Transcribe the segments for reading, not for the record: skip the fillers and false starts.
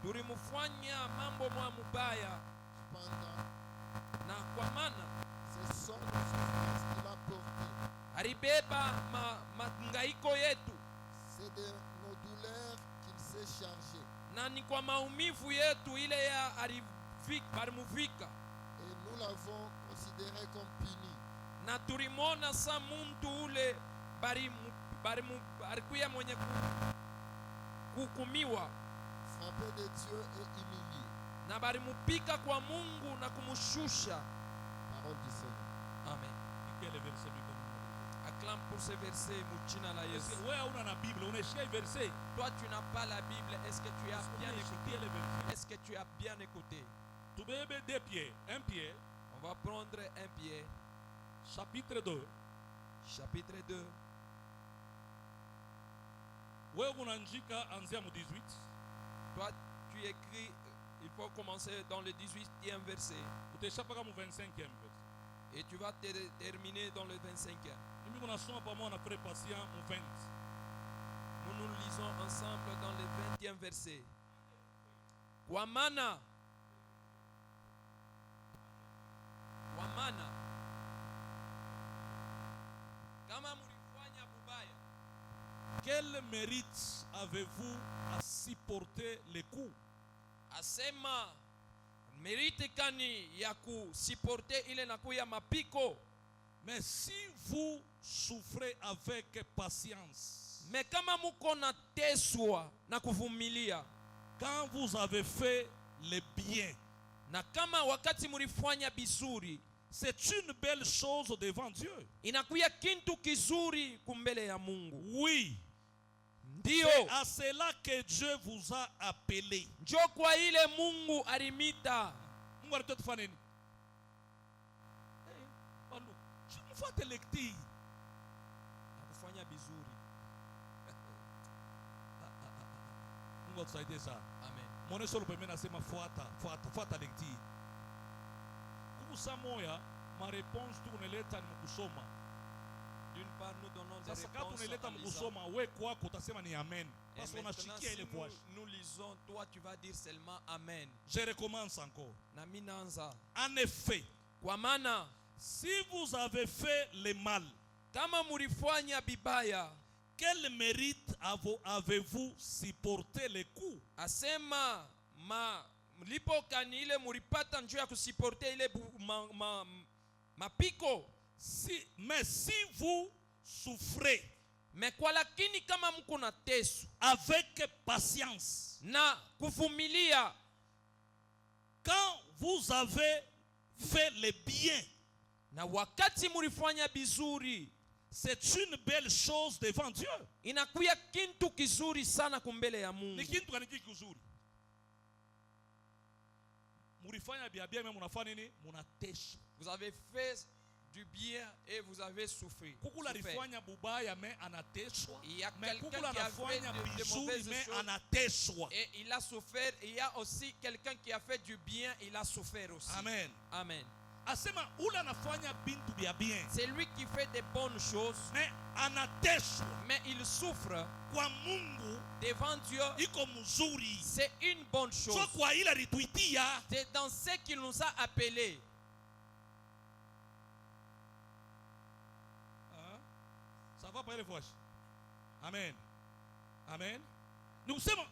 tulimfanya mambo mwa mubaya, Cependant, na kwa maana ce sont nos souffrances qu'il a portées. alibeba mangaiko yetu, C'est de nos douleurs qu'il s'est chargé. na ni kwa maumivu yetu ile ya balimuvika, Et nous l'avons considéré comme puni. na tulimona sa muntu ule alikuya mwenye kuhukumiwa, Frappé de Dieu et humilié. na balimupika kwa Mungu na kumushusha. Parole du Seigneur. Amen. Quel est le verset biblique? Acclame pour ce verset muchina la Yesu. Wewe hauna na Biblia, unaishia verset. Toi tu n'as pas la Bible, est-ce que tu as bien écouté? Unaishikia le verset. Est-ce que tu as bien écouté? Tubebe 2 Pierre, 1 Pierre, On va prendre un Pierre, chapitre 2. chapitre 2. Wewe unaandika anzia mu 18. Toi tu écris, il faut commencer dans le 18e verset. Utashapaka mu 25e verset. Et tu vas terminer dans le 25e. Mimi kunasoma pamoja na frère Patient mu 20. Nous lisons ensemble dans le 20e verset. Kwa maana kama mulifanya bubaya, Quel mérite avez-vous à supporter les coups? asema merite kani ya kusiporte ile nakuya mapiko. Mais si vous souffrez avec patience, Me kama muko na teswa na kuvumilia, quand vous avez fait le bien, na kama wakati mulifanya bizuri, c'est une belle chose devant Dieu. inakuya kintu kizuri kumbele ya Mungu. Oui, Ndio c'est à cela que Dieu vous a appelé. njo kwa ile Mungu alimita. Mungu alitoa tufanye nini? Balu, mfuate lekti. Na kufanya bizuri. Mungu atusaidie sana. Amen. Mwonesho lupeme nasema fuata lekti. Kukusa moya, ma réponse tu kuneleta ni mkusoma. D'une part, nous donnons des Sasa kama réponses unaleta en lisant. mkusoma, we kwako utasema ni amen. Et Parce qu'on a maintenant, chikia si ile voix. nous lisons, toi tu vas dire seulement Amen. Je recommence encore. Na minanza. En effet, Kwa maana si vous avez fait le mal, kama mulifanya bibaya, quel mérite avez-vous supporté les coups? asema mlipokani ile mulipata njoo ya kusiporte ile mapiko. Mais si vous souffrez Me kwa lakini kama mko na teso avec patience, na kuvumilia, quand vous avez fait le bien, na wakati mulifanya bizuri, c'est une belle chose devant Dieu. inakuya kintu kizuri sana kumbele ya Mungu. Ni kitu gani kizuri? Mulifanya bia mimi munafanya nini? Munateswa. Vous avez fait du bien et vous avez souffert. Kukula alifanya bubaya me anateswa. Il y a Mais quelqu'un kukula qui a fait anafanya de bizuri mauvaises me choses anateswa. et il a souffert. Il y a aussi quelqu'un qui a fait du bien, il a souffert aussi. Amen. Amen. Asema ula anafanya bintu bia bien. C'est lui qui fait des bonnes choses, Me anateswa. mais il souffre Kwa Mungu devant Dieu. iko mzuri. C'est une bonne chose. So kwa ila rituitia. C'est dans ce qu'il nous a appelés. Ça va pas les voix. Amen. Amen. Nous sommes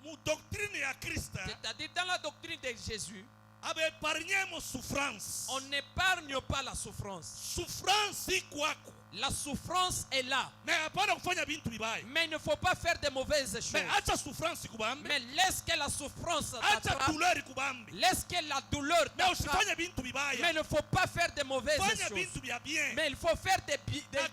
mu doctrine ya Christ. C'est-à-dire dans la doctrine de Jésus, Abe épargner mon souffrance. on n'épargne pas la souffrance. Souffrance kwako. La souffrance est là. Mais hapana kufanya bintu vibaya. Mais il ne faut pas faire de mauvaises choses. Mais acha souffrance kubambe. Mais laisse que la souffrance Acha t'attrape. douleur kubambe. Laisse que la douleur Mais t'attrape. usifanye bintu Mais vibaya. il ne faut pas faire de mauvaises Fanya choses. bintu vya bien. Mais il faut faire des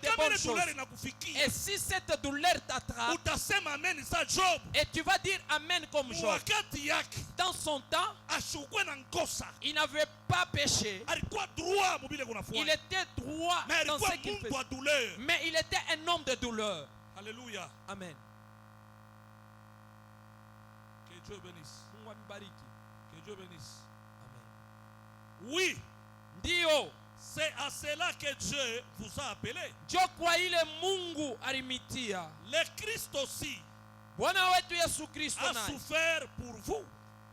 Kama bonnes ile douleur choses. inakufikia, Et si cette douleur t'attrape, utasema amen sa Job. et tu vas dire Amen comme Job. Wakati yake Dans son temps, ashukwe na ngosa. il n'avait pas péché. Alikuwa droit mubile Il kunafanya. était droit Mais dans alikuwa ce qu'il muntu faisait. wa douleur. Mais il était un homme de douleur. Alléluia. Amen. Que Dieu bénisse. Mungu ambariki. Que Dieu bénisse. Amen. Oui, Ndio, c'est à cela que Dieu vous a appelé. njo kwa ile Mungu alimitia. Le Christ aussi Bwana wetu Yesu Kristo a naye souffert pour vous.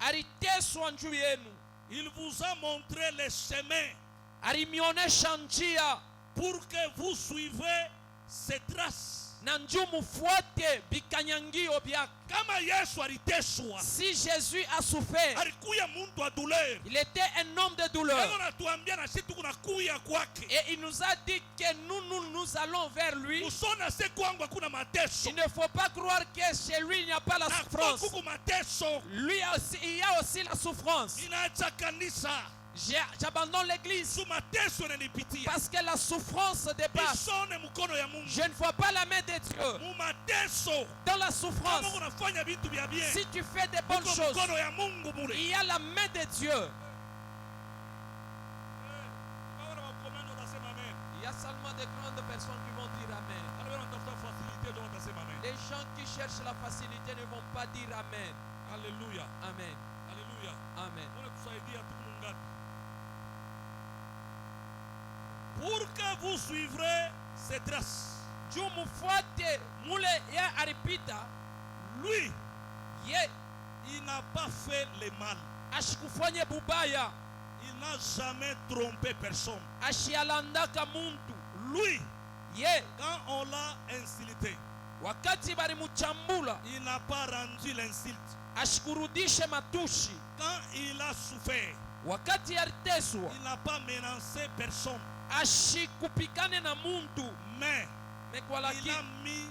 aliteswa juu yenu, Il vous a montré les chemins alimionyesha njia pour que vous suivez ses traces. na njoo mufuate bikanyangio byake. Kama Yesu aliteswa, Si Jésus a souffert, alikuya muntu wa douleur. il était un homme de douleur. Eko natuambia na sisi tukunakuya kwake. Et il nous a dit que nous allons vers lui. Usona se kwangu hakuna mateso. Il ne faut pas croire que chez lui il n'y a pas la Na souffrance. kuku mateso. Lui aussi, il y a aussi la souffrance. Inaacha kanisa. J'abandonne l'église Su mateso inanipitia. parce que la souffrance dépasse. Isone mkono ya Mungu. Je ne vois pas la main de Dieu Mu mateso. dans la Kama souffrance. unafanya vitu vya bien. Si tu fais des bonnes Uko choses, mkono ya Mungu mule. il y a la main de Dieu. Il y a seulement de grandes personnes qui vont dire Amen. Les gens qui cherchent la facilité ne vont pas dire Amen. Alléluia. Amen. Alléluia. Amen. Pour que vous suivrez ces traces. Juu mufuate mule ya aripita, Lui, ye il n'a pas fait le mal. ashikufanye bubaya, Il n'a jamais trompé personne. ashialandaka muntu. Lui, Ye quand on l'a insulté, wakati balimuchambula, il n'a pas rendu l'insulte. ashikurudishe matushi. Quand il a souffert, Wakati aliteswa, il n'a pas menacé personne. ashikupikane na muntu. Mais Mekwa il a lakini mis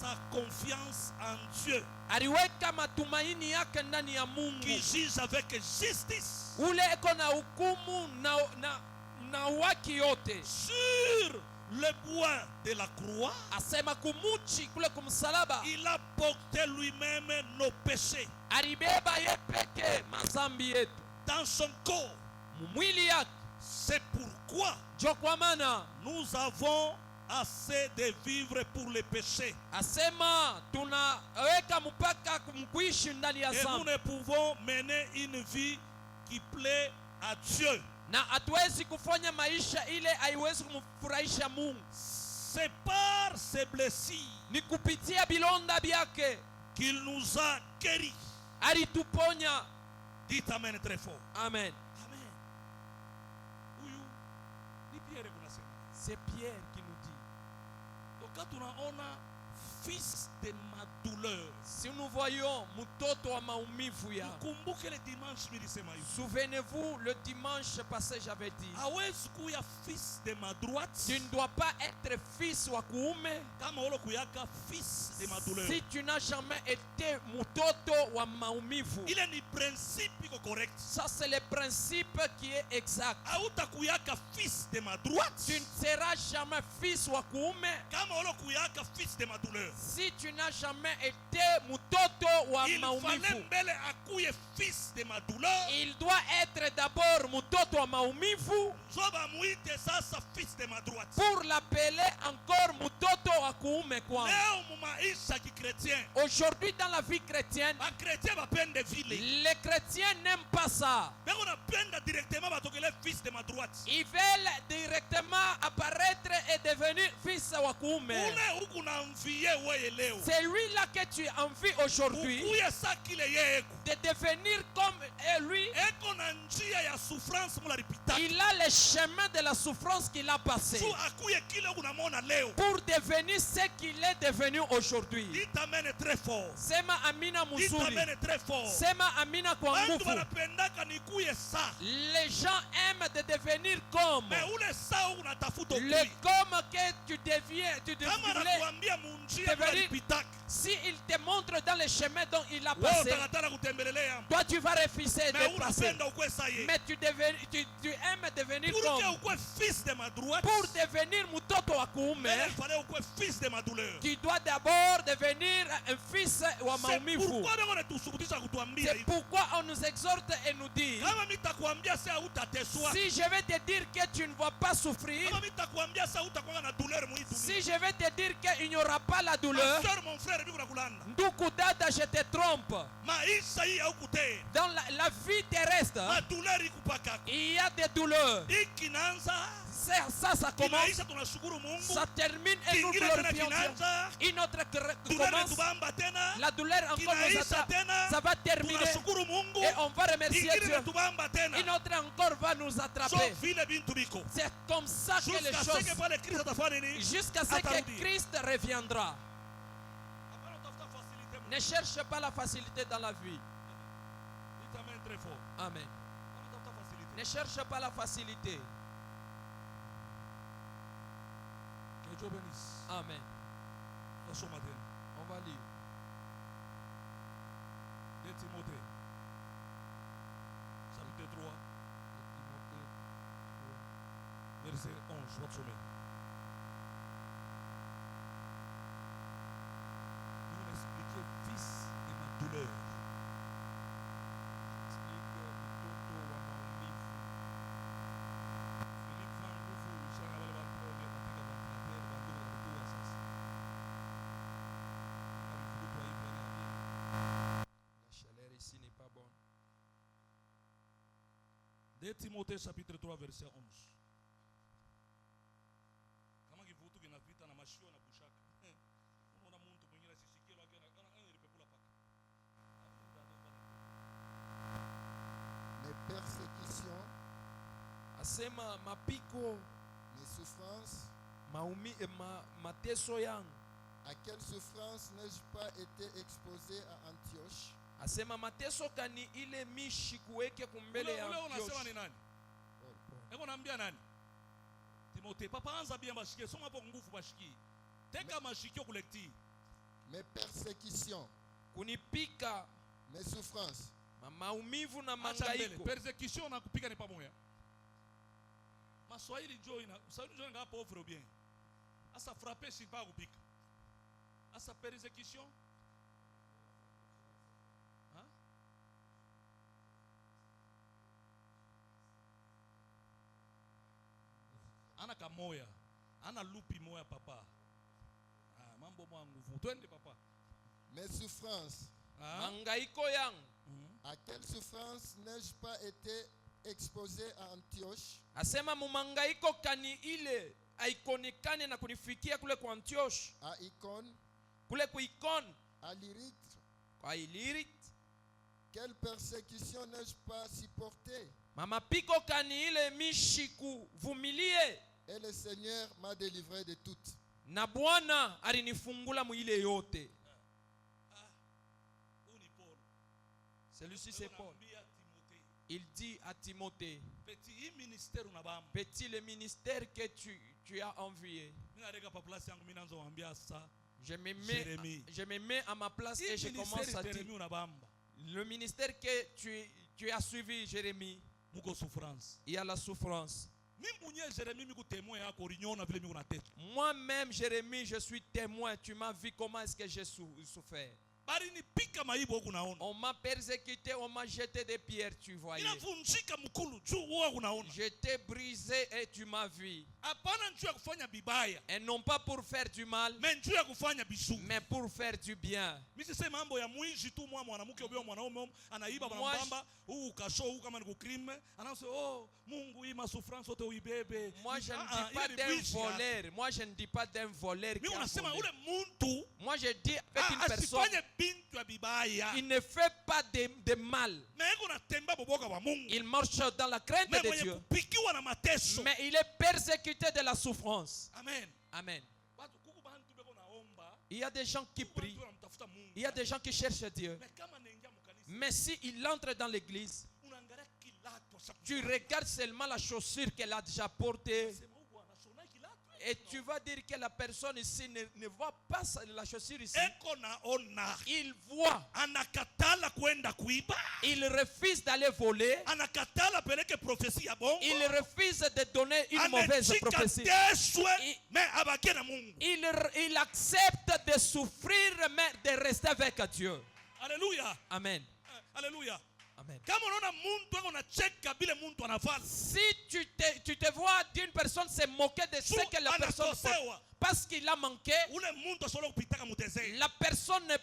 sa confiance en Dieu aliweka matumaini yake ndani ya Mungu, qui juge avec justice ule eko na hukumu na haki yote. sur le bois de la croix. Asema kumuchi kule kumsalaba, Il a porté lui-même nos péchés alibeba ye peke mazambi yetu dans son corps. mwili yake. C'est pourquoi Jo kwa maana nous avons assez de vivre pour les péchés. asema tunaweka mpaka kumkuishi ndani ya Et nous zambi, ne pouvons mener une vie qui plaît à Dieu. na hatuwezi kufanya maisha ile haiwezi kumfurahisha Mungu. C'est par ses blessures Ni kupitia bilonda byake qu'il nous a guéris. alituponya. Dites Amen très fort. Amen. Amen. Huyu ni Pierre kunasema. C'est Pierre qui nous dit, Wakati tunaona fils de ma douleur, si nous voyons mtoto wa maumivu ya, ukumbuke le dimanche nilisema hivi. souvenez-vous le dimanche passé j'avais dit, Hawezi kuya fils de ma droite tu ne dois pas être fils wa kuume kama wala kuyaka fils de ma douleur. si tu n'as jamais été mtoto wa maumivu. Ile ni principe iko correct. Ça c'est le principe qui est exact. Hauta kuyaka fils de ma droite Tu ne seras jamais fils wa kuume kama wala kuyaka fils de ma douleur. si tu n'as jamais été mtoto wa Il fallait maumivu. mbele akuye fils de ma douleur. Il doit être d'abord mtoto wa maumivu Zoba muite sasa fils de ma droite. pour l'appeler encore mtoto wa kuume kwangu. Leo mu maisha kichrétien, Aujourd'hui dans la vie chrétienne, ba chrétien bapende vile. les chrétiens n'aiment pas ça. Beko napenda directement batokele fils de ma droite. Ils veulent directement apparaître et devenir fils wa kuume. Ule huku na mvie weye leo. C'est lui-là que tu envies aujourd'hui Ukuye sakile ye eko. de devenir comme lui. Eko na njia ya souffrance mula ripita. Il a le chemin de la souffrance qu'il a passé Su akuye kile unamona leo. pour devenir ce qu'il est devenu aujourd'hui. Dites amen très fort. Sema amina Dites muzuri. amen très fort. Sema amina kwa Bantu nguvu. banapendaka nikuye sa. Les gens aiment de devenir comme. Mais ule sa unatafuta Le ukui. comme que tu deviens, Kama voulais. nakuambia munjia Devenir- ripitaka. Si il te montre dans le chemin dont il a Wewe passé, utakatala kutembelelea. toi tu vas refuser Mais de passer. unapenda ukwe sa ye. Mais tu aimes devenir Pour que comme. ukwe fils de ma droite. Pour devenir mtoto wa kuume, Mais il fallait ukwe fils de ma douleur. tu dois d'abord devenir un fils wa C'est maumivu. pourquoi beko netusukutisha kutuambia C'est hivi. pourquoi on nous exhorte et nous dit, Kama mitakwambia sasa utateswa. si je vais te dire que tu ne vas pas souffrir, Kama mitakwambia sasa utakuwa na douleur mwili dunia. si je vais te dire qu'il n'y aura pas la douleur, Ma soeur, mon frère, biko nakulanda. ndugu dada, je te trompe. Maisha hii hauku kutere Dans la vie terrestre, madouleur ikupaka il y a des douleurs. ikinanza Ça commence, kinaisha tunashukuru Mungu ça termine et nous kingine tena glorifions Dieu. kinaanza Une autre douleur commence, tubamba tena la douleur encore nous kinaisha attrape. tena Ça va terminer tunashukuru Mungu et on va remercier kingine Dieu. tubamba tena Une autre encore va nous so attraper. vile bintu biko C'est comme ça que les jusqu'à ce choses, que pale Kristo atafanya nini jusqu'à ce que Atarudi. Christ reviendra. Hapana utafuta facilité Ne cherche pas la facilité dans la vie. Dites amen très fort. Amen. Hapana utafuta facilité Ne cherche pas la facilité. que Dieu bénisse Amen. dans ce matin On va lire. de Timothée chapitre 3 verset 11 votre sommet nous expliquer fils de ma douleur La chaleur ici n'est pas bonne. de Timothée chapitre 3 verset 11 kama kivutu kinapita na mashio na bushaka unaona mtu mwingine asisikie lake anaripepula paka mes persécutions, Asema mapiko, mes souffrances. mateso yangu. À quelle souffrance n'ai-je pas été exposé à Antioche? Asema mateso kani ile mishi kuweke kumbele ya ule unasema ni Antioshi. nani hebu naambia nani Timothée papa anza bien bashikie soma hapo nguvu bashikie teka mashikio kulekti Mes persécutions, Kunipika, mes souffrances, maumivu na acha mbele mangaiko. persecution na kupika ni pamoja maswahili njoo ina Swahili njoo ngapo offre bien asa frapper si pas kupika asa persecution ana kamoya ana lupi moya papa mambo mwa nguvu twende papa mes souffrances. Mangaiko yangu. À quelle souffrance n'ai-je pas été exposé à Antioche? Asema mumangaiko kani ile haikonikane na kunifikia kule kwa Antioshi, À Icône, kule ku Ikoni, à Lyrite? kwa Ilirit. Quelle persécution n'ai-je pas supporté? Mamapiko kani ile mishi kuvumilie. Et le Seigneur m'a délivré de toutes. Na Bwana alinifungula muile yote. Uni Paul Celui-ci c'est Paul. Anambia Timothée Il dit à Timothée, petit hii ministère unabamba petit, le ministère que tu as envié, mimi nareka pa place yangu mimi naanza kuambia sasa je me mets à ma place et je commence à dire, Jérémie unabamba le ministère que tu as suivi, Jérémie, muko souffrance il y a la souffrance. mimi mwenyewe Jérémie mimi kutemoa yako ulinyona vile mimi unateta Moi-même, Jérémie, je suis témoin. Tu m'as vu comment est-ce que j'ai souffert. bali nipika maibo huku naona On m'a persécuté, on m'a jeté des pierres, tu voyais. inavunjika mkulu juu wewe unaona J'étais brisé et tu m'as vu. hapana njoo ya kufanya bibaya Et non pas pour faire du mal, mais njoo ya kufanya bisu mais pour faire du bien. mimi sisema mambo ya mwizi tu mwanamke ubio mwanaume anaiba Moi, banambamba huu kasho huu kama ni kukrime anasema oh Mungu hii masouffrance yote uibebe Moi, je ne Ah, dis pas ile ni d'un mwizi, voleur. Moi, je ne dis pas d'un voleur qui mimi a unasema volé. ule muntu Moi, je dis avec une personne, asifanye bintu ya bibaya il ne fait pas de mal. na yeko natembea boboka wa Mungu Il marche dans la crainte mais de mwenye Dieu. kupikiwa na mateso Mais il est persécuté de la souffrance. amen Amen. watu kuku bantu beko naomba Il y a des gens qui kuku prient. bantu wanamtafuta Mungu Il y a des gens qui cherchent Dieu. mais kama naingia mkanisa Mais s'il entre dans l'église, unaangalia kilato cha tu regardes seulement la chaussure qu'elle a déjà portée. sema huko anashona kilato Et tu vas dire que la personne ici ne voit pas la chaussure ici. eko naona Il voit. anakatala kwenda kuiba Il refuse d'aller voler. anakatala peleke profesi ya bongo Il refuse de donner une mauvaise amechika prophétie. teswe mais abakie na Mungu Il accepte de souffrir, mais de rester avec Dieu. Alléluia Amen. Alléluia Amen. Kama unaona mtu ako anacheka bila mtu anavala. Si tu te vois d'une personne se moquer de ce que la personne fait parce qu'il a manqué, Ule mtu asolo kupitaka mutezee. la personne n'est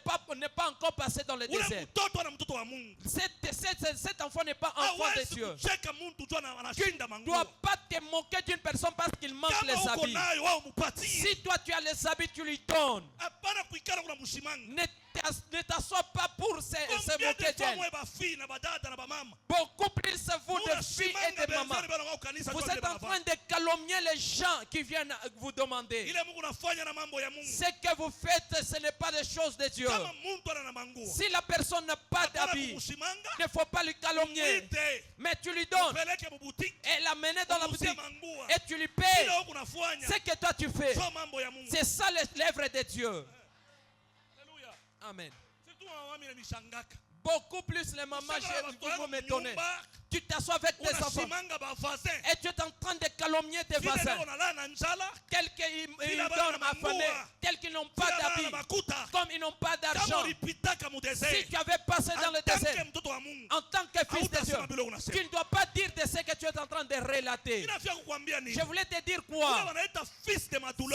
pas encore passée dans le Ule désert. mtoto ana mtoto wa Mungu. Cet enfant n'est pas enfant de Hawezi Dieu. kucheka mtu tu Tu anashinda ne manguo. dois pas te moquer d'une personne parce qu'il manque Kama les uko habits. nayo wao mupatie. Si toi tu as les habits, tu lui donnes. Hapana kuikala kuna mshimanga. Ne t'assois pas pour se Combien moquer de fois d'elle. mwe bafii na badada na bamama. Beaucoup plus vous de filles et de mamans. Vous êtes en train de calomnier les gens qui viennent vous demander. Ile Mungu nafanya na mambo ya Mungu. Ce que vous faites, ce n'est pas des choses de Dieu. Kama mtu ana na manguo. Si la personne n'a pas d'habits, il Kumshimanga. ne faut pas lui calomnier. Mwite. Mais tu lui donnes Peleke mu boutique. et l'amener dans la Umuzie boutique manguo. et tu lui payes. Ile huko nafanya. Ce que toi tu fais, So mambo ya Mungu. c'est ça l'œuvre de Dieu. Haleluya. Amen. Surtout mama mimi nishangaka. Beaucoup plus les mamans, vous m'étonnez. Tu t'assois avec tes enfants Unasimanga ba voisin. et tu es en train de calomnier tes voisins. Tels qu'ils donnent à famille, tels qu'ils n'ont pas d'habits, comme ils n'ont pas d'argent. Si tu avais passé dans le désert, en tant que fils de Dieu, tu ne dois pas dire de ce que tu es en train de relater. Je voulais te dire quoi?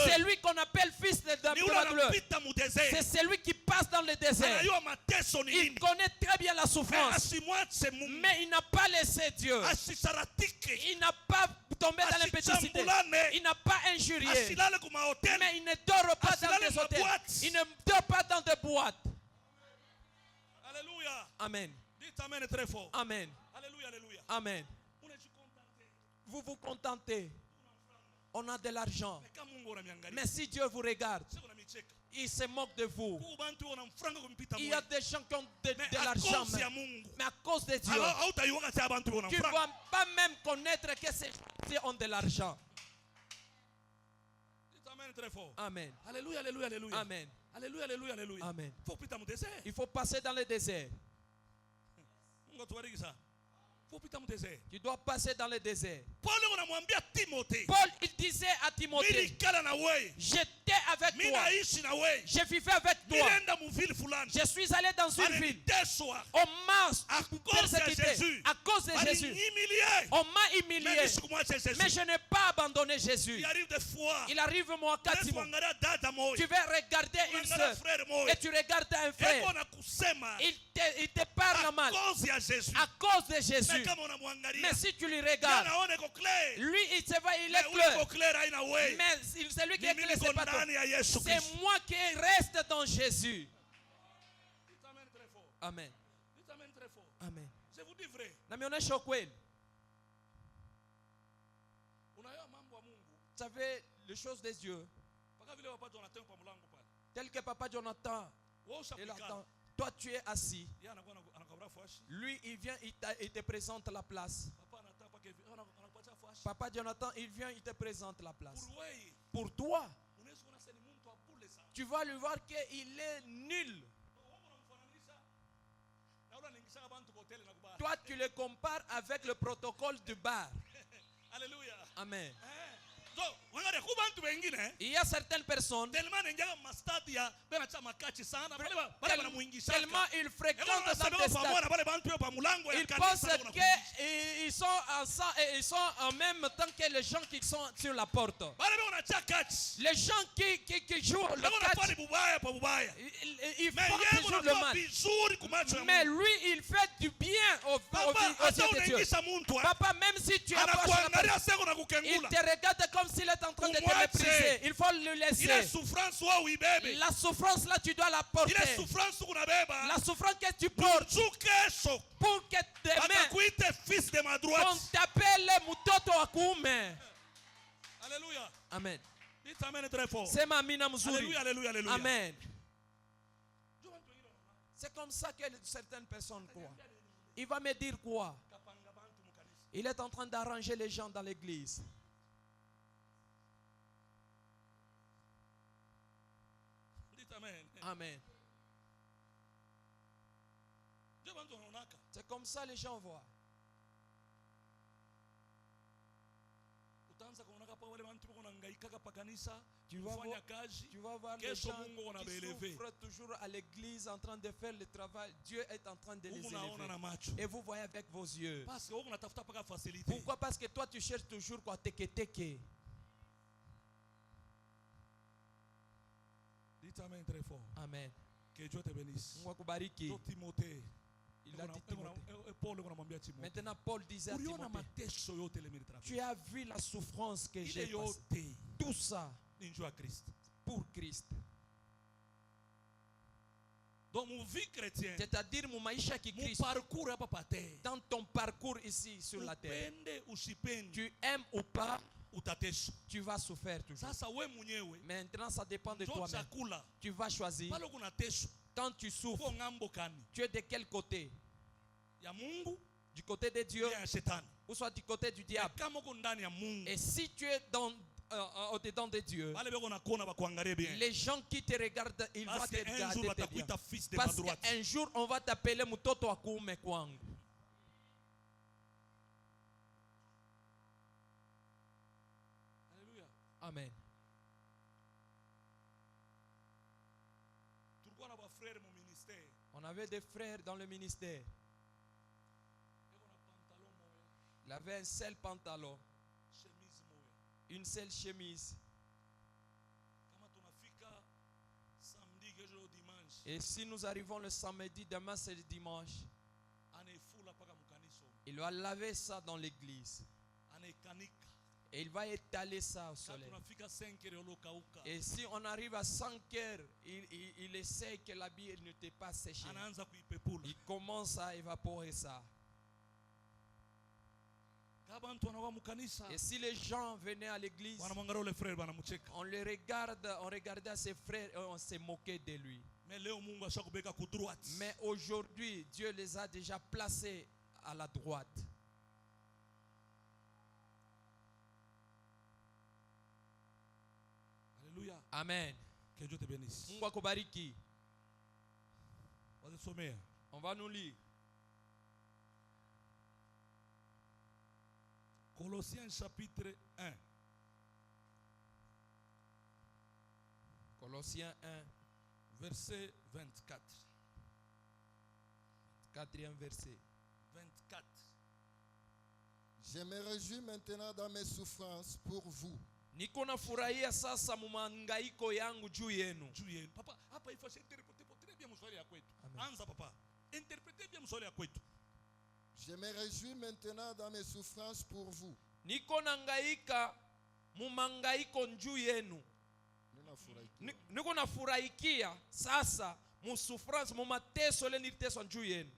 C'est lui qu'on appelle fils de la douleur. C'est celui qui passe dans le désert. Il connaît très bien la souffrance, mais il n'a pas laissé Dieu. Il n'a pas tombé dans l'impétuosité. Il n'a pas injurié. Mais il ne dort pas dans des hôtels. Il ne dort pas dans des boîtes. Alléluia. Amen. Dites amen très fort. Amen. Alléluia, alléluia. Amen. Vous vous contentez. On a de l'argent. Mais si Dieu vous regarde, il se moque de vous. Il y a des gens qui ont de l'argent, mais à cause de Dieu, tu ne vas pas même connaître que ces gens ont de l'argent. Amen très fort. Amen. Alléluia, alléluia, alléluia. Amen. Alléluia, alléluia, alléluia. Amen. Il Il faut passer dans le désert. Tu dois passer dans le désert. Paul, il disait à Timothée, j'étais avec toi. Je vivais avec toi. Je suis allé dans une ville. On m'a persécuté à cause de Jésus. On m'a humilié. Mais je n'ai pas abandonné Jésus. Il arrive moi, Katimo. Tu vas regarder une soeur et tu regardes un frère. Il te parle mal à cause de Jésus. Mais si tu lui regardes, lui il se voit, il est clair. Mais c'est lui qui est clair, c'est pas toi. C'est moi qui reste dans Jésus. Amen. Amen. Je vous dis vrai. Nameonyesha ukweli. Vous savez les choses de Dieu. Tel que Papa Jonathan, il attend. Toi tu es assis. Lui il vient, il te présente la place. Papa Jonathan, il vient, il te présente la place. Pour toi, tu vas lui voir qu'il est nul. Toi tu le compares avec le protocole du bar. Alléluia. Amen. Il y a certaines personnes tellement ils fréquentent dans des stades. Ils pensent qu'ils sont ensemble et ils sont en même temps que les gens qui sont sur la porte. Les gens qui jouent le catch, ils font toujours le mal. Mais lui, il fait du bien aux yeux de Dieu. Papa, même si tu approches la personne, il te regarde comme s'il est en train de te mépriser. Il faut le laisser. La souffrance là, tu dois la porter. La souffrance que tu portes pour que demain on t'appelle Mutoto wa kuume. Alléluia. Amen. Dites amen très fort. Sema amina mzuri. Alléluia, alléluia, alléluia. Amen. C'est comme ça que certaines personnes croient. Il va me dire quoi? Il est en train d'arranger les gens dans l'église. Amen. C'est comme ça les gens voient. Tu vas voir les gens qui souffrent toujours à l'église en train de faire le travail. Dieu est en train de les élever. Et vous voyez avec vos yeux. Pourquoi? Parce que toi tu cherches toujours quoi teke. Dites amen très fort. Amen. Que Dieu te bénisse. Timothée. Il a dit Timothée. Maintenant Paul disait à Timothée, tu as vu la souffrance que j'ai passée. Tout ça pour Christ. Dans mon vie chrétienne, c'est-à-dire mon maisha qui Christ, dans ton parcours ici sur la terre, tu aimes ou pas, tu vas souffrir toujours. Maintenant ça dépend de toi-même. Tu vas choisir. Quand tu souffres, tu es de quel côté? Du côté de Dieu ou soit du côté du diable? Et si tu es au-dedans de Dieu, les gens qui te regardent, ils vont te regarder bien. Parce qu'un jour on va t'appeler Mutoto Akume Kwangu. Amen. On avait des frères dans le ministère. Il avait un seul pantalon, une seule chemise. Et si nous arrivons le samedi, demain c'est le dimanche, il va laver ça dans l'église. Et il va étaler ça au soleil. Et si on arrive à 5 heures, il essaie que l'habit ne t'ait pas séché. Il commence à évaporer ça. Et si les gens venaient à l'église, on les regarde, on regardait ses frères et on s'est moqué de lui. Mais aujourd'hui, Dieu les a déjà placés à la droite. Alléluia. Amen. Que Dieu te bénisse. Mungu akubariki. On va nous lire. Colossiens chapitre 1. Colossiens 1. Verset 24. 4e verset. 24. Je me réjouis maintenant dans mes souffrances pour vous. Niko nafurahia sasa mumangaiko yangu juu yenu. Papa, hapa ifashe interprete très bien mswali ya kwetu. Anza papa. Interprétez bien mswali ya kwetu. Je me réjouis maintenant dans mes souffrances pour vous. Niko nangaika mumangaiko juu yenu. Niko nafurahikia sasa musouffrance mumateso le niteso juu yenu.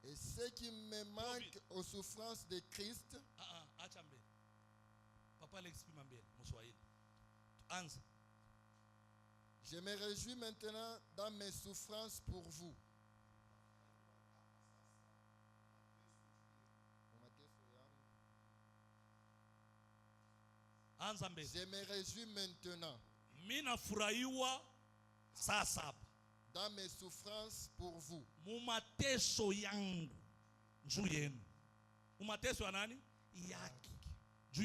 Et ce qui me manque aux souffrances de Christ. Achambe. Papa l'exprime bien, Moswahili. Anza. Je me réjouis maintenant dans mes souffrances pour vous. Je me réjouis maintenant mina furahiwa sasa dans mes souffrances pour vous. Mumateso yangu juu yenu. Mumateso ya nani? Yaki.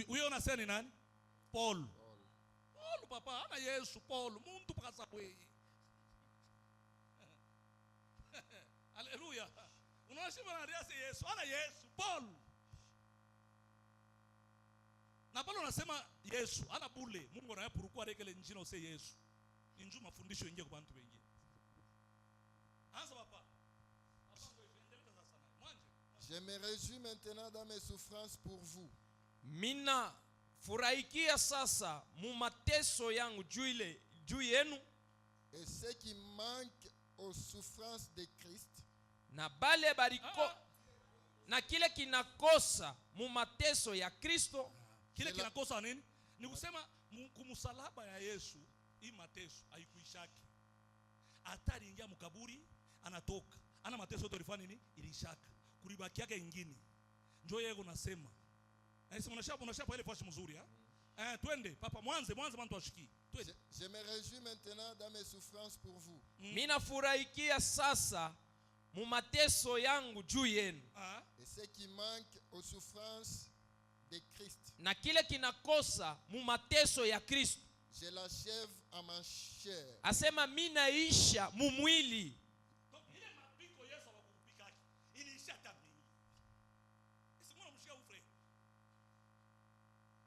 Huyo unasema ni nani? Paul. Paul papa, ana Yesu Paul, muntu pakasa wewe. Haleluya. Unasema na riasi Yesu, ana Yesu Paul. Na Paulo anasema Yesu, ana bule. Mungu anayapurukua rekele njina ose Yesu. Inju mafundisho ingie kwa bantu wengine. Anza papa. Je me réjouis maintenant dans mes souffrances pour vous. Mina furahikia sasa mumateso yangu juu yenu. Et ce qui manque aux souffrances de Christ. Na bale bariko na kile kinakosa mumateso ya Kristo. Kile kinakosa nini? Ni kusema kumsalaba ya Yesu hii mateso haikuishaki. Hatari ingia mkaburi anatoka. Ana mateso yote ilifanya nini? Ilishaka. Kuribaki yake ingine. Njoo yeye unasema. Unashapa ile fashi mzuri twende papa mwanze mtu ashiki. Twende. Je me réjouis maintenant dans mes souffrances pour vous. Mina furahikia sasa mu mateso yangu juu yenu. Et ce qui manque aux souffrances de Christ. Na kile kinakosa mu mateso ya Kristo. Je l'achève à ma chair. Asema mimi naisha mu mwili. Donc ile mapiko Yesu akakupikaki. Iliisha tabini. Isimuna mshika ufre.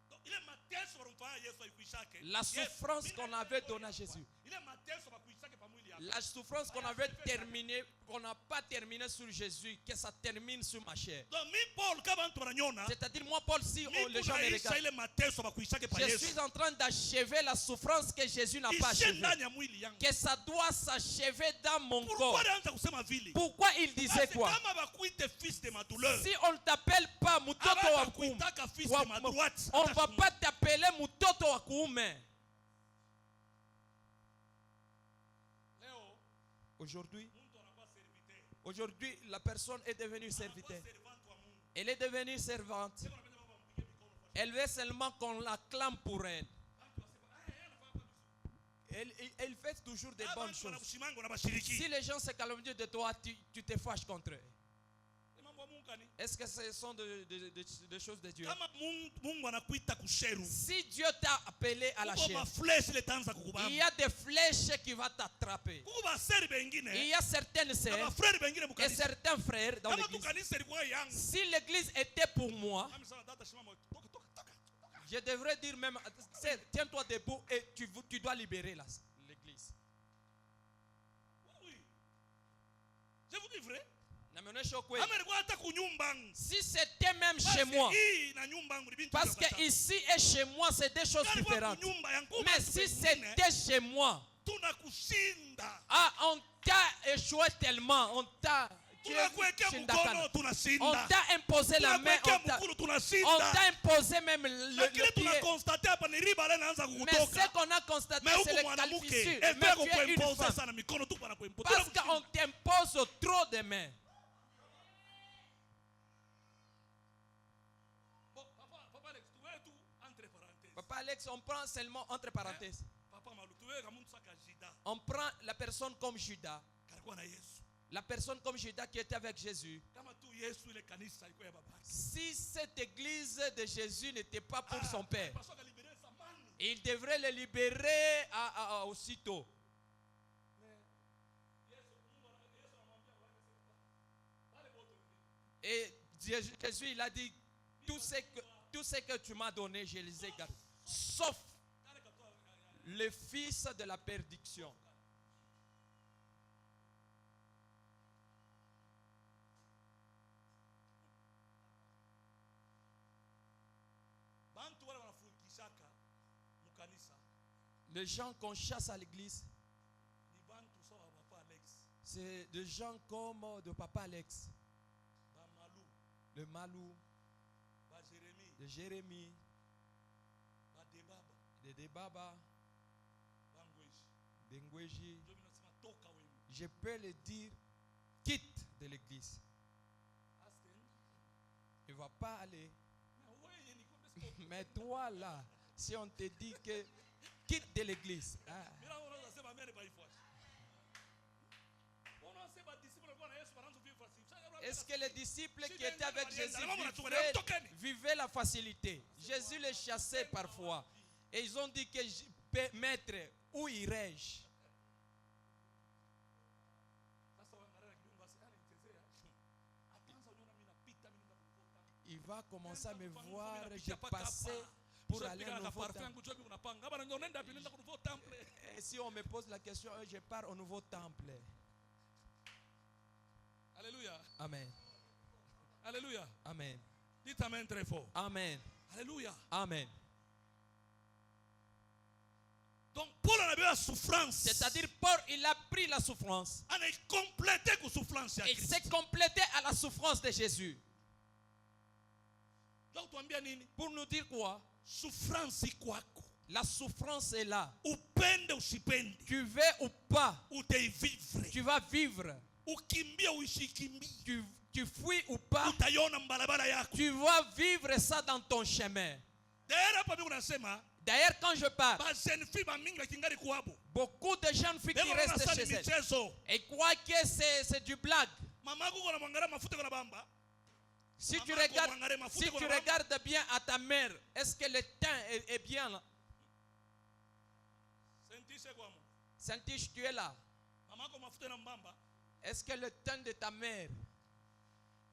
Donc ile mateso warumfanya Yesu haikuishake. La souffrance qu'on avait donnée à Jésus. Ile mateso bakuishake pa mwili yako. La souffrance qu'on avait terminée, qu'on n'a pas terminé sur Jésus, que ça termine sur ma chair. Donc mi Paul kama mtu ananyona. C'est-à-dire moi Paul si les gens me regardent. Ile mateso bakuishake pa Je Yesu. suis en train d'achever la souffrance que Jésus n'a pas achevée. Que ça doit s'achever dans mon corps. Pourquoi il disait quoi? Si on ne t'appelle pas Mutoto wa Kuume, on ne va pas t'appeler Mutoto wa Kuume. Aujourd'hui, la personne est devenue serviteur. Elle est devenue servante. Elle veut seulement qu'on l'acclame pour elle. Elle fait toujours des bonnes choses. Si les gens se calomnient de toi, tu te fâches contre eux. Est-ce que ce sont des choses de Dieu? Si Dieu t'a appelé à la chair, il y a des flèches qui vont t'attraper. Il y a certaines sœurs et certains frères dans l'église. Si l'église était pour moi, je devrais dire même, tiens-toi debout et tu dois libérer l'église. Oui. Je vous dis vrai. Si c'était même chez moi, parce que ici et chez moi c'est des choses différentes. Mais si c'était chez moi, on t'a échoué tellement, on t'a imposé la main, on t'a imposé même le pied. Mais ce qu'on a constaté, c'est les calfissures. Mais tu es une femme. Parce qu'on t'impose trop de mains. Papa Alex, on prend seulement entre parenthèses. On prend la personne comme Judas. La personne comme Judas qui était avec Jésus. Si cette église de Jésus n'était pas pour son père, il devrait le libérer aussitôt. Et Jésus, il a dit, tout ce que tu m'as donné, je les ai gardés. Sauf le fils de la perdition. Les gens qu'on chasse à l'église, c'est des gens comme de Papa Alex, le Malou, de Jérémie, de Debaba, de Ngweji. Je peux le dire, quitte de l'église. Il ne va pas aller. Mais toi là, si on te dit que quitte de l'église. Est-ce que les disciples qui étaient avec Jésus vivaient la facilité? Jésus les chassait parfois. Et ils ont dit que maître, où irais-je? Il va commencer à me voir, je passais pour aller au nouveau temple. Et si on me pose la question, je pars au nouveau temple. Alléluia. Amen. Alléluia. Amen. Dites amen très fort. Amen. Alléluia. Amen. Donc Paul a eu la souffrance. C'est-à-dire Paul, il a pris la souffrance. Et s'est complété à la souffrance de Jésus. Pour nous dire quoi? Souffrance quoi? La souffrance est là. Upende usipende. Tu veux ou pas? Utavivre. Tu vas vivre. Ukimbia uishikimbi. Tu fuis ou pas? Utaiona mbalabala yako. Tu vas vivre ça dans ton chemin. D'ailleurs, quand je parle, beaucoup de jeunes filles qui restent chez elles et croient que c'est du blague. Si tu regardes bien à ta mère, est-ce que le teint est bien là? Saint-Tiche, tu es là. Est-ce que le teint de ta mère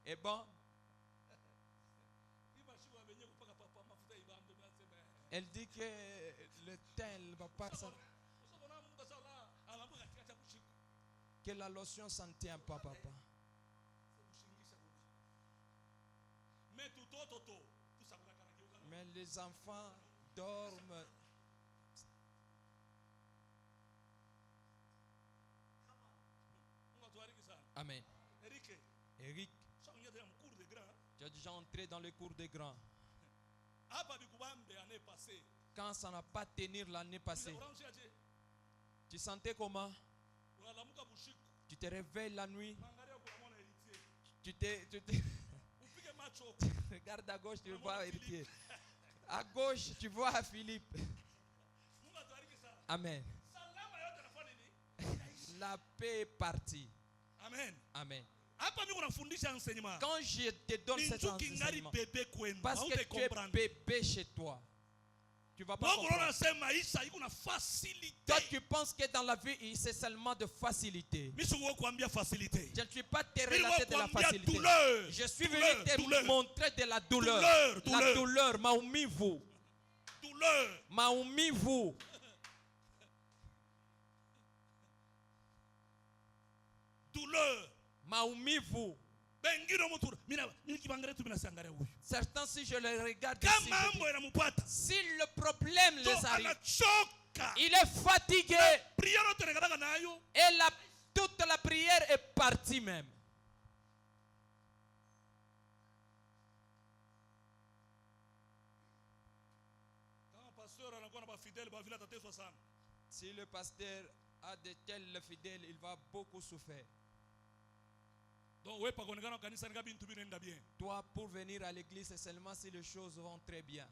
est bon? Elle dit que le teint ne va pas ça. Que la lotion s'en tient pas, papa. Mais les enfants dorment. Amen. Eric, tu as déjà entré dans le cours des grands. Quand ça n'a pas tenu l'année passée, tu sentais comment? Tu te réveilles la nuit. Tu regardes à gauche, tu vois héritier. À gauche, tu vois Philippe. Amen. La paix est partie. Amen. Amen. Quand je te donne cet enseignement, parce que tu es bébé chez toi, tu vas pas comprendre. Toi, tu penses que dans la vie, c'est seulement de facilité. Je ne suis pas te relater de la facilité. Je suis venu te montrer de la douleur. La douleur, maumivu. Maumivu. Douleur. Maumivu. Certains, si je les regarde ici, si le problème les arrive, il est fatigué et toute la prière est partie même. Si le pasteur a de tels fidèles, il va beaucoup souffrir. Toi, pour venir à l'église, c'est seulement si les choses vont très bien.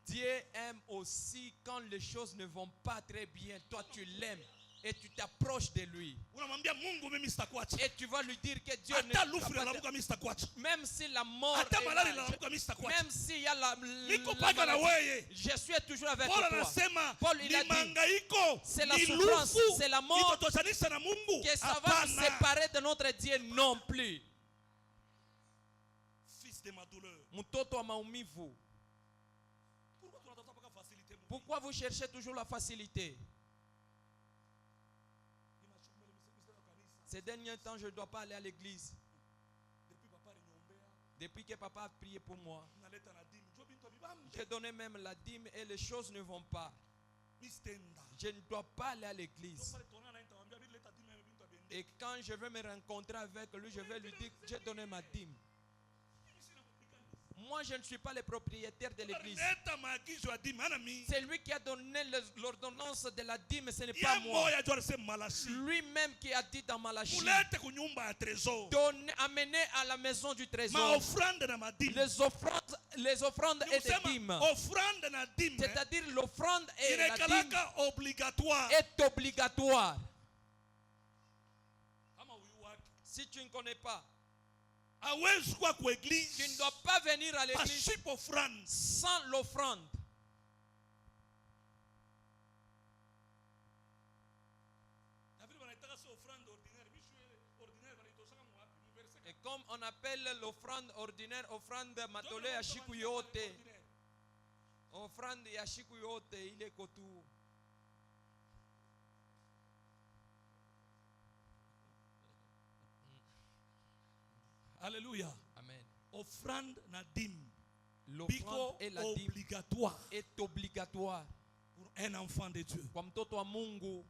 Dieu aime aussi quand les choses ne vont pas très bien. Toi, tu l'aimes et tu t'approches de lui. Et tu vas lui dire que Dieu ne pas. Même si la mort est là, même s'il y a la maladie, je suis toujours avec toi. Paul, il a dit, c'est la souffrance, c'est la mort que ça va nous séparer de notre Dieu non plus. Fils de ma douleur. Mtoto maumivu. Pourquoi vous cherchez toujours la facilité? Ces derniers temps, je ne dois pas aller à l'église. Depuis que papa a prié pour moi, j'ai donné même la dîme et les choses ne vont pas. Je ne dois pas aller à l'église. Et quand je vais me rencontrer avec lui, je vais lui dire que j'ai donné ma dîme. Moi, je ne suis pas le propriétaire de l'église. C'est lui qui a donné l'ordonnance de la dîme, ce n'est pas moi. Lui-même qui a dit dans Malachie, amenez à la maison du trésor les offrandes et les dîmes. C'est-à-dire l'offrande et la dîme est obligatoire. Si tu ne connais pas, tu ne dois pas venir à l'église sans l'offrande. Et comme on appelle l'offrande ordinaire, offrande matole ya shiku yote. Offrande ya shiku yote ile kotu. Alléluia. Amen. Offrande na dîme. L'offrande et la dîme est obligatoire pour un enfant de Dieu. Kwa mtoto wa Mungu.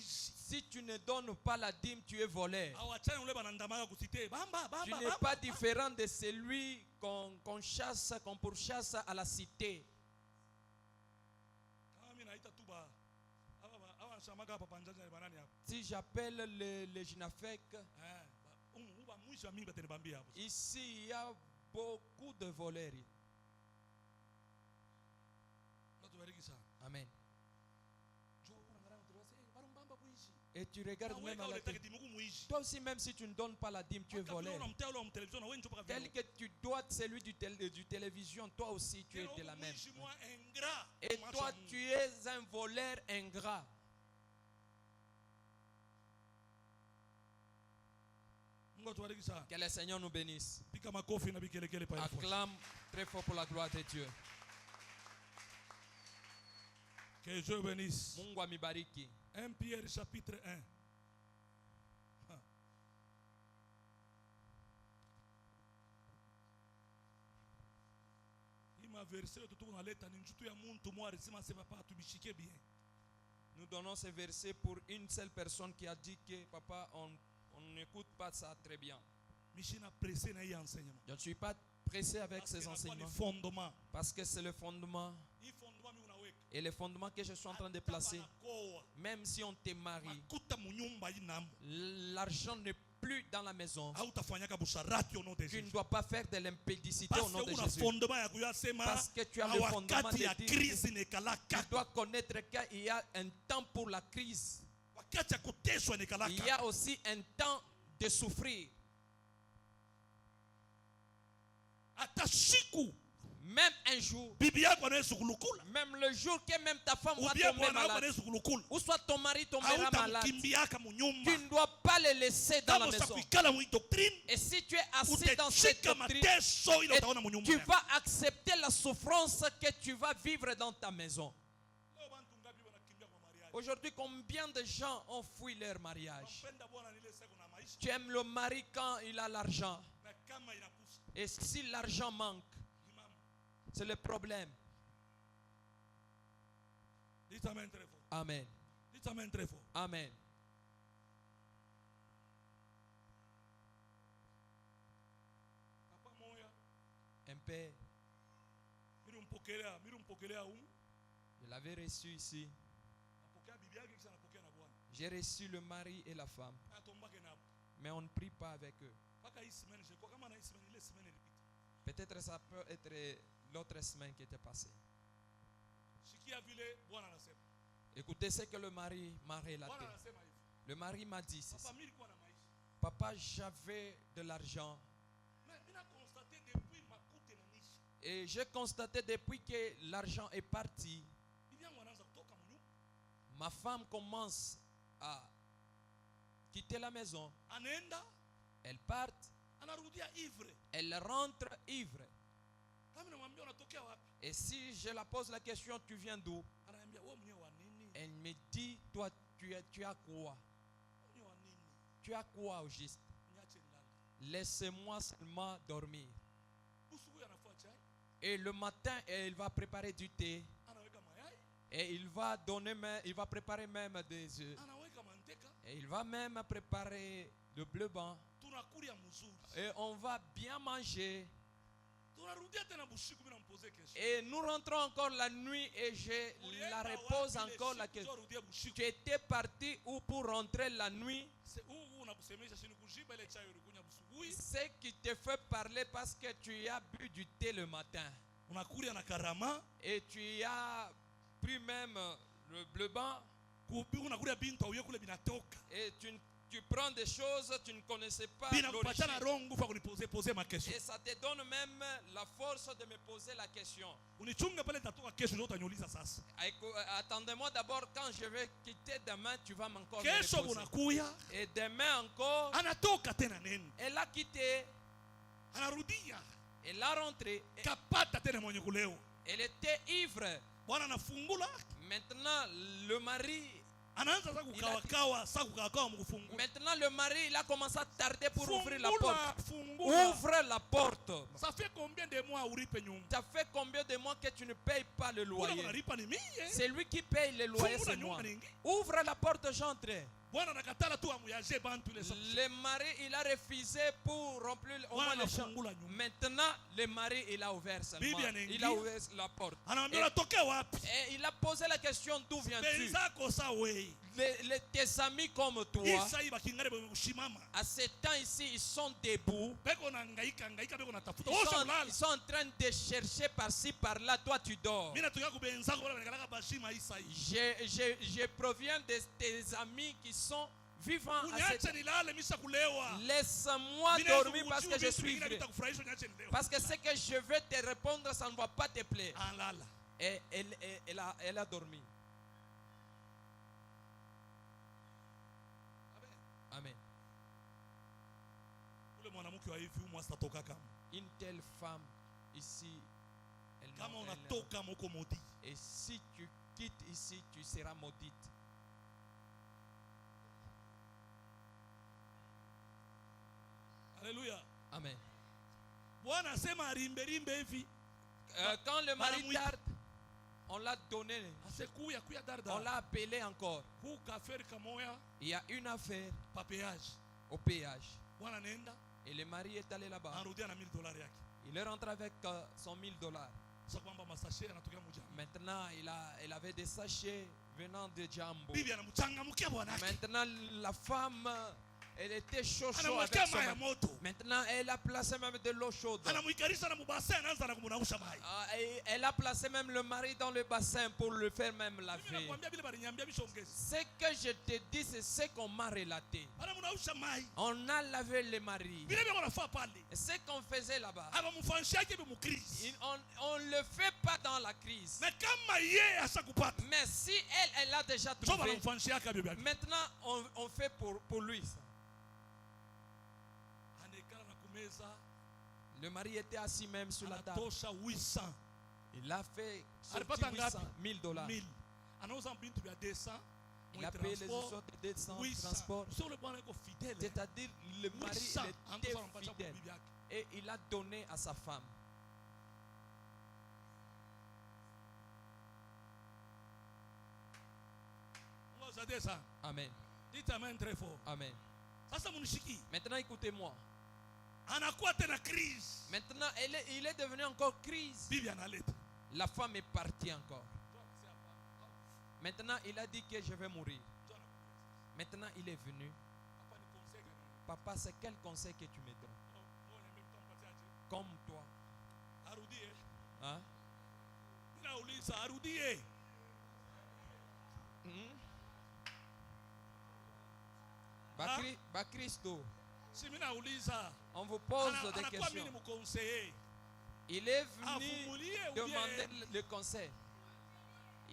Si tu ne donnes pas la dîme, tu es voleur. Tu n'es pas différent de celui qu'on chasse, qu'on pourchasse à la cité. Si j'appelle les Jinafek, ici il y a beaucoup de voleurs. Amen. Et tu regardes même à la télé. Toi aussi, même si tu ne donnes pas la dîme, tu es volé. Tel que tu dois celui du télévision, toi aussi tu es de la même. Et toi, tu es un voleur ingrat. Que le Seigneur nous bénisse. Acclame très fort pour la gloire de Dieu. Que Dieu bénisse. Mungu amibariki. 1 Pierre chapitre 1. Nous donnons ce verset pour une seule personne qui a dit que papa, on n'écoute pas ça très bien. Je ne suis pas pressé avec ces enseignements parce que c'est le fondement. Et le fondement que je suis en train de placer, même si on te marie, l'argent n'est plus dans la maison. Tu ne dois pas faire de l'impédicité au nom de Jésus. Parce que tu as le fondement de dire que tu dois connaître qu'il y a un temps pour la crise. Il y a aussi un temps de souffrir. Même un jour, même le jour que même ta femme va tomber malade, ou soit ton mari tombera malade, tu ne dois pas le laisser dans la maison. Et si tu es assis dans cette doctrine, tu vas accepter la souffrance que tu vas vivre dans ta maison. Aujourd'hui, combien de gens ont fui leur mariage? Tu aimes le mari quand il a l'argent. Et si l'argent manque, c'est le problème. Dites amen très fort. Amen. Dites amen très fort. Amen. Un père. Je l'avais reçu ici. J'ai reçu le mari et la femme. Mais on ne prie pas avec eux. Peut-être ça peut être l'autre semaine qui était passée. Écoutez ce que le mari m'a relaté. Le mari m'a dit ceci. Papa, j'avais de l'argent. Et j'ai constaté depuis que l'argent est parti, ma femme commence à quitter la maison. Elle part. Elle rentre ivre. Et si je la pose la question, tu viens d'où? Elle me dit, toi, tu as quoi? Tu as quoi au juste? Laissez-moi seulement dormir. Et le matin, il va préparer du thé. Et il va préparer même des œufs. Et il va même préparer le bleu blanc. Et on va bien manger. Et nous rentrons encore la nuit et je la repose encore la question. Tu étais parti où pour rentrer la nuit? Ce qui te fait parler parce que tu as bu du thé le matin. Et tu as pris même le bleu blanc. Et tu prends des choses, tu ne connaissais pas l'origine. Et ça te donne même la force de me poser la question. Attendez-moi d'abord, quand je vais quitter demain, tu vas m'encore me poser. Et demain encore, elle a quitté. Elle a rentré. Elle était ivre. Maintenant, le mari... Maintenant le mari il a commencé à tarder pour ouvrir la porte. Ouvre la porte. Ça fait combien de mois Ça fait combien de mois que tu ne payes pas le loyer? C'est lui qui paye le loyer, c'est moi. Ouvre la porte, j'entre. Le mari il a refusé pour remplir au moins les chambres. Maintenant le mari il a ouvert seulement. Il a ouvert la porte. Et il a posé la question, d'où viens-tu? tes amis comme toi, à ce temps ici, ils sont debout. Ils sont en train de chercher par-ci, par-là. Toi, tu dors. Je proviens de tes amis qui sont vivants. Laisse-moi dormir parce que je suis vrai. Parce que ce que je vais te répondre, ça ne va pas te plaire. Et elle a dormi. Amen. Une telle femme ici, et si tu quittes ici, tu seras maudite. Alléluia. Amen. Quand le mari tarde, on l'a donné. On l'a appelé encore. Il y a une affaire au péage. Et le mari est allé là-bas. Il est rentré avec son $1000. Maintenant, il avait des sachets venant de Jambo. Maintenant, la femme, elle était chaud avec son mari. Maintenant, elle a placé même de l'eau chaude. Elle a placé même le mari dans le bassin pour le faire même laver. Ce que je te dis, c'est ce qu'on m'a relaté. On a lavé le mari. Et ce qu'on faisait là-bas, on ne le fait pas dans la crise. Mais si elle a déjà trouvé, maintenant on fait pour lui ça. Le mari était assis même sur la table. Il a fait $1000. Il a payé les autres de 200 transports. C'est-à-dire le mari était fidèle. Et il a donné à sa femme. Amen. Dites amen très fort. Amen. Maintenant écoutez-moi. Maintenant il est devenu encore crise. La femme est partie encore. Maintenant il a dit que je vais mourir. Maintenant il est venu. Papa, c'est quel conseil que tu me donnes? Comme toi. Hein? Christo, on vous pose des questions. Il est venu demander le conseil.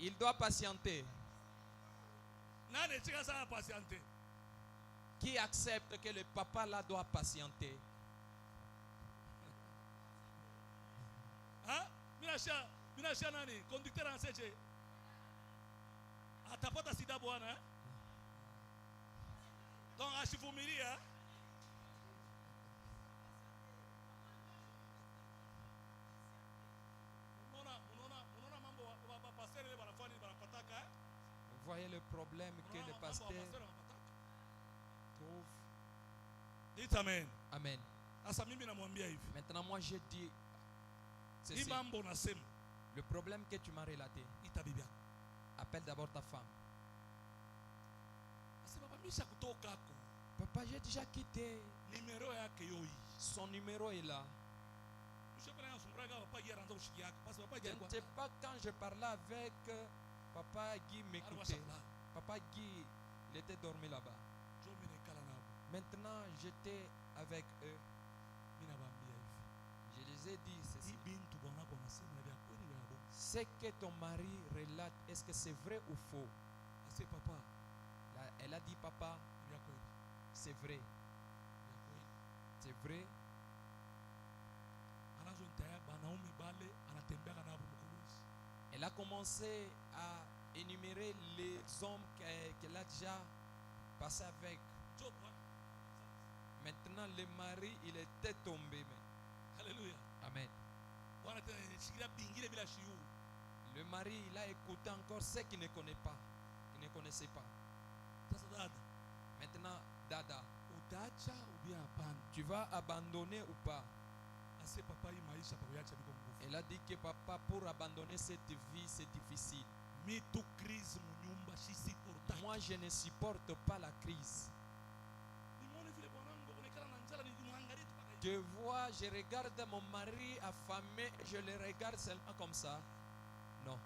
Il doit patienter. Qui accepte que le papa là doit patienter? Donc asivumilia. Vous voyez le problème que le pasteur trouve. Dites amen. Amen. Maintenant moi je dis ceci. Le problème que tu m'as relaté, appelle d'abord ta femme. Papa, j'ai déjà quitté. Son numéro est là. Je ne sais pas quand je parlais avec Papa Guy m'écoutait. Papa Guy, il était dormi là-bas. Maintenant, j'étais avec eux. Je les ai dit ceci. Ce que ton mari relate, est-ce que c'est vrai ou faux? Elle a dit, papa, c'est vrai. C'est vrai. Elle a commencé à énumérer les hommes qu'elle a déjà passé avec. Maintenant, le mari, il était tombé. Alléluia. Amen. Le mari, il a écouté encore ce qu'il ne connaît pas, qu'il ne connaissait pas. Maintenant, Dada, tu vas abandonner ou pas? Elle a dit que papa, pour abandonner cette vie, c'est difficile. Moi, je ne supporte pas la crise. Je vois, je regarde mon mari affamé et je le regarde seulement comme ça. Non.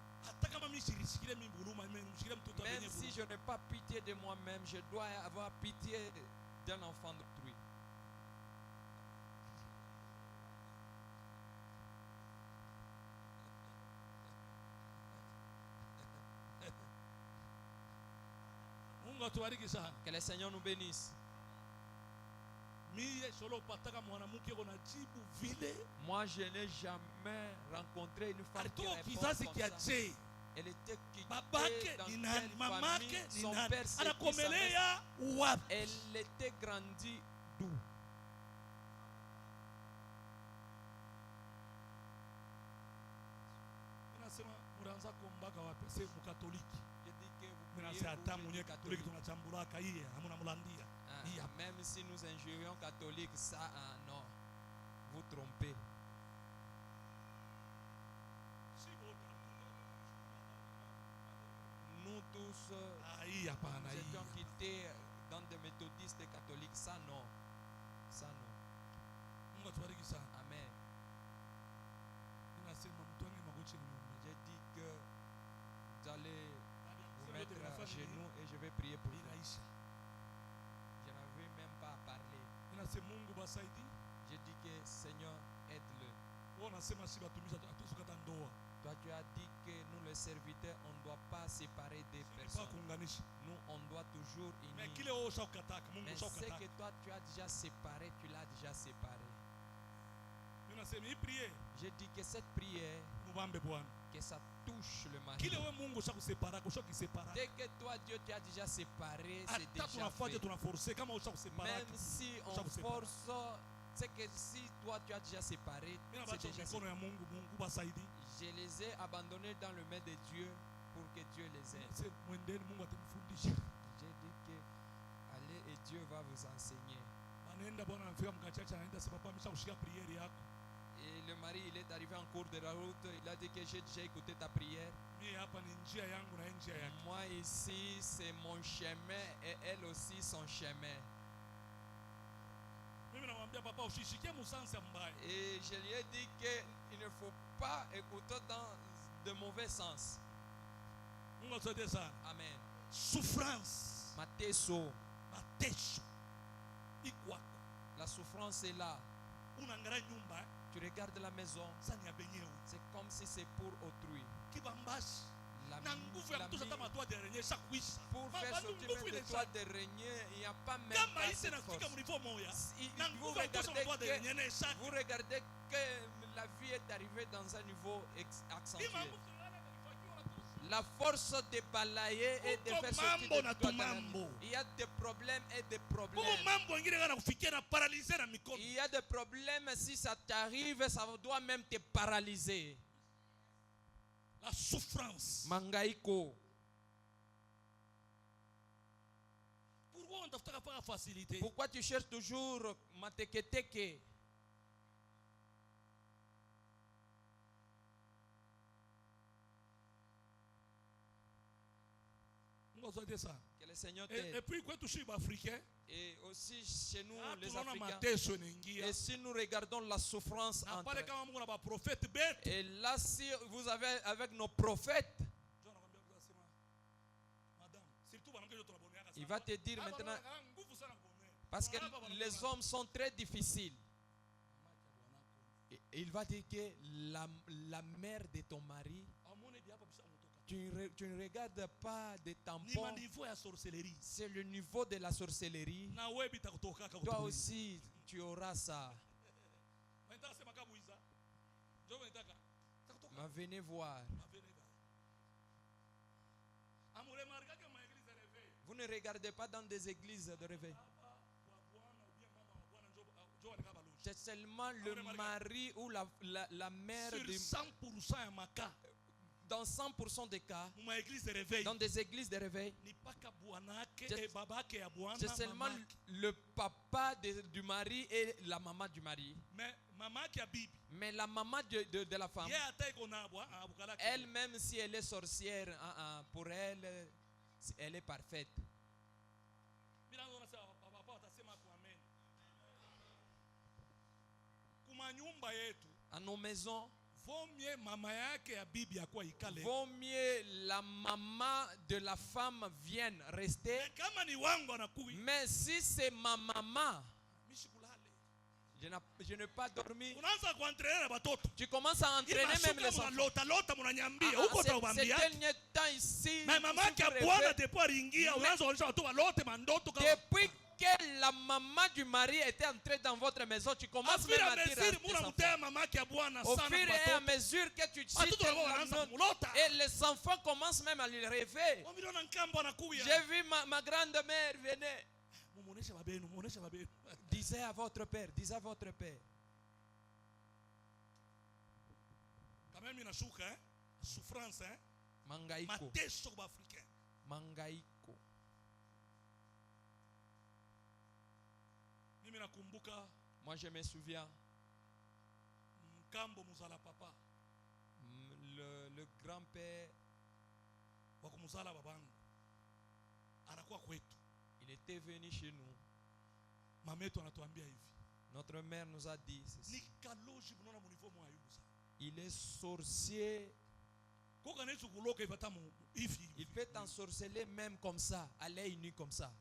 Même si je n'ai pas pitié de moi-même, je dois avoir pitié d'un enfant d'autrui. Que le Seigneur nous bénisse. Moi, je n'ai jamais rencontré une femme qui répond comme ça. Elle était quittée dans quelle famille, son père c'est qui, sa mère. Elle était grandie d'où? Même si nous injurions catholiques, ça, non, vous trompez. Nous tous, nous étions quittés dans des méthodistes et catholiques, ça non. Ça non. Amen. J'ai dit que vous allez vous mettre à genoux et je vais prier pour vous. Je n'avais même pas à parler. J'ai dit que Seigneur, aide-le. Toi, tu as dit que nous, les serviteurs, on ne doit pas séparer des personnes. Nous, on doit toujours unir. Mais c'est que toi, tu as déjà séparé, tu l'as déjà séparé. J'ai dit que cette prière, que ça touche le mari. Dès que toi, Dieu, tu as déjà séparé, c'est déjà fait. Même si on force, c'est que si toi, tu as déjà séparé, c'est déjà séparé. Je les ai abandonnés dans le main de Dieu pour que Dieu les aide. J'ai dit que allez et Dieu va vous enseigner. Et le mari, il est arrivé en cours de la route. Il a dit que j'ai déjà écouté ta prière. Moi ici, c'est mon chemin et elle aussi son chemin. Et je lui ai dit qu'il ne faut pas écouter dans de mauvais sens. Amen. Souffrance. Mateso. La souffrance est là. Tu regardes la maison, c'est comme si c'est pour autrui. Pour faire sortir même de toi de régner, il n'y a pas même pas cette force. Vous regardez que la vie est arrivée dans un niveau accentué. La force de balayer et de faire sortir de toi. Il y a des problèmes et des problèmes. Il y a des problèmes, si ça t'arrive, ça doit même te paralyser. La souffrance. Mangaiko. Pourquoi tu cherches toujours mateketeke? Que le Seigneur t'aide. Et puis quand tu es africain, et aussi chez nous les Africains, et si nous regardons la souffrance entre, et là si vous avez avec nos prophètes, il va te dire maintenant, parce que les hommes sont très difficiles, et il va dire que la mère de ton mari, tu ne regardes pas des tampons. C'est le niveau de la sorcellerie. Toi aussi, tu auras ça. Mais venez voir. Vous ne regardez pas dans des églises de réveil. C'est seulement le mari ou la mère de... Dans 100% des cas, dans des églises de réveil, c'est seulement le papa du mari et la maman du mari. Mais la maman de la femme, elle, même si elle est sorcière, pour elle, elle est parfaite. À nos maisons, vaut mieux la maman de la femme vienne rester. Mais si c'est ma maman, je n'ai pas dormi. Tu commences à entraîner même les enfants. Ces derniers temps ici, depuis que la maman du mari était entrée dans votre maison, tu commences même à dire à tes enfants. Au fur et à mesure que tu cites la note, et les enfants commencent même à lui rêver. J'ai vu ma grande-mère venir. Disez à votre père, disez à votre père. Quand même une souffrance, hein? Mangaïko. Mangaïko. Moi je me souviens. Le grand-père, il était venu chez nous. Notre mère nous a dit ceci. Il est sorcier. Il peut t'ensorceler même comme ça, à l'œil nu comme ça.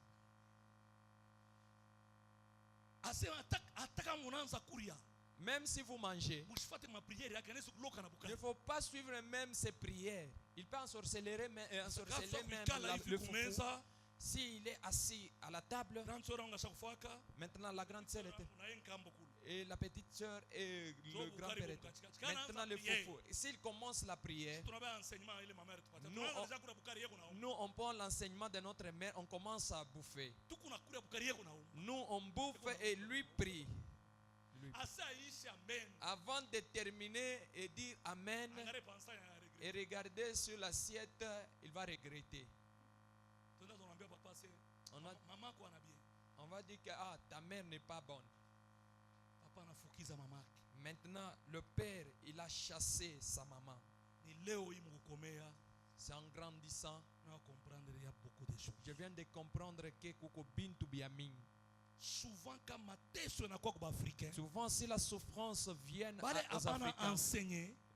Même si vous mangez, il ne faut pas suivre même ses prières. Il peut ensorceler même le foufou. S'il est assis à la table, maintenant la grande sœur était, et la petite sœur et le grand-père était. Maintenant le foufou. S'il commence la prière, nous on prend l'enseignement de notre mère, on commence à bouffer. Nous on bouffe et lui prie. Avant de terminer et dire Amen et regarder sur l'assiette, il va regretter. On va dire que ta mère n'est pas bonne. Maintenant, le père, il a chassé sa maman. C'est en grandissant, je viens de comprendre que Koko Bintu Biaming. Souvent, si la souffrance vient aux Africains,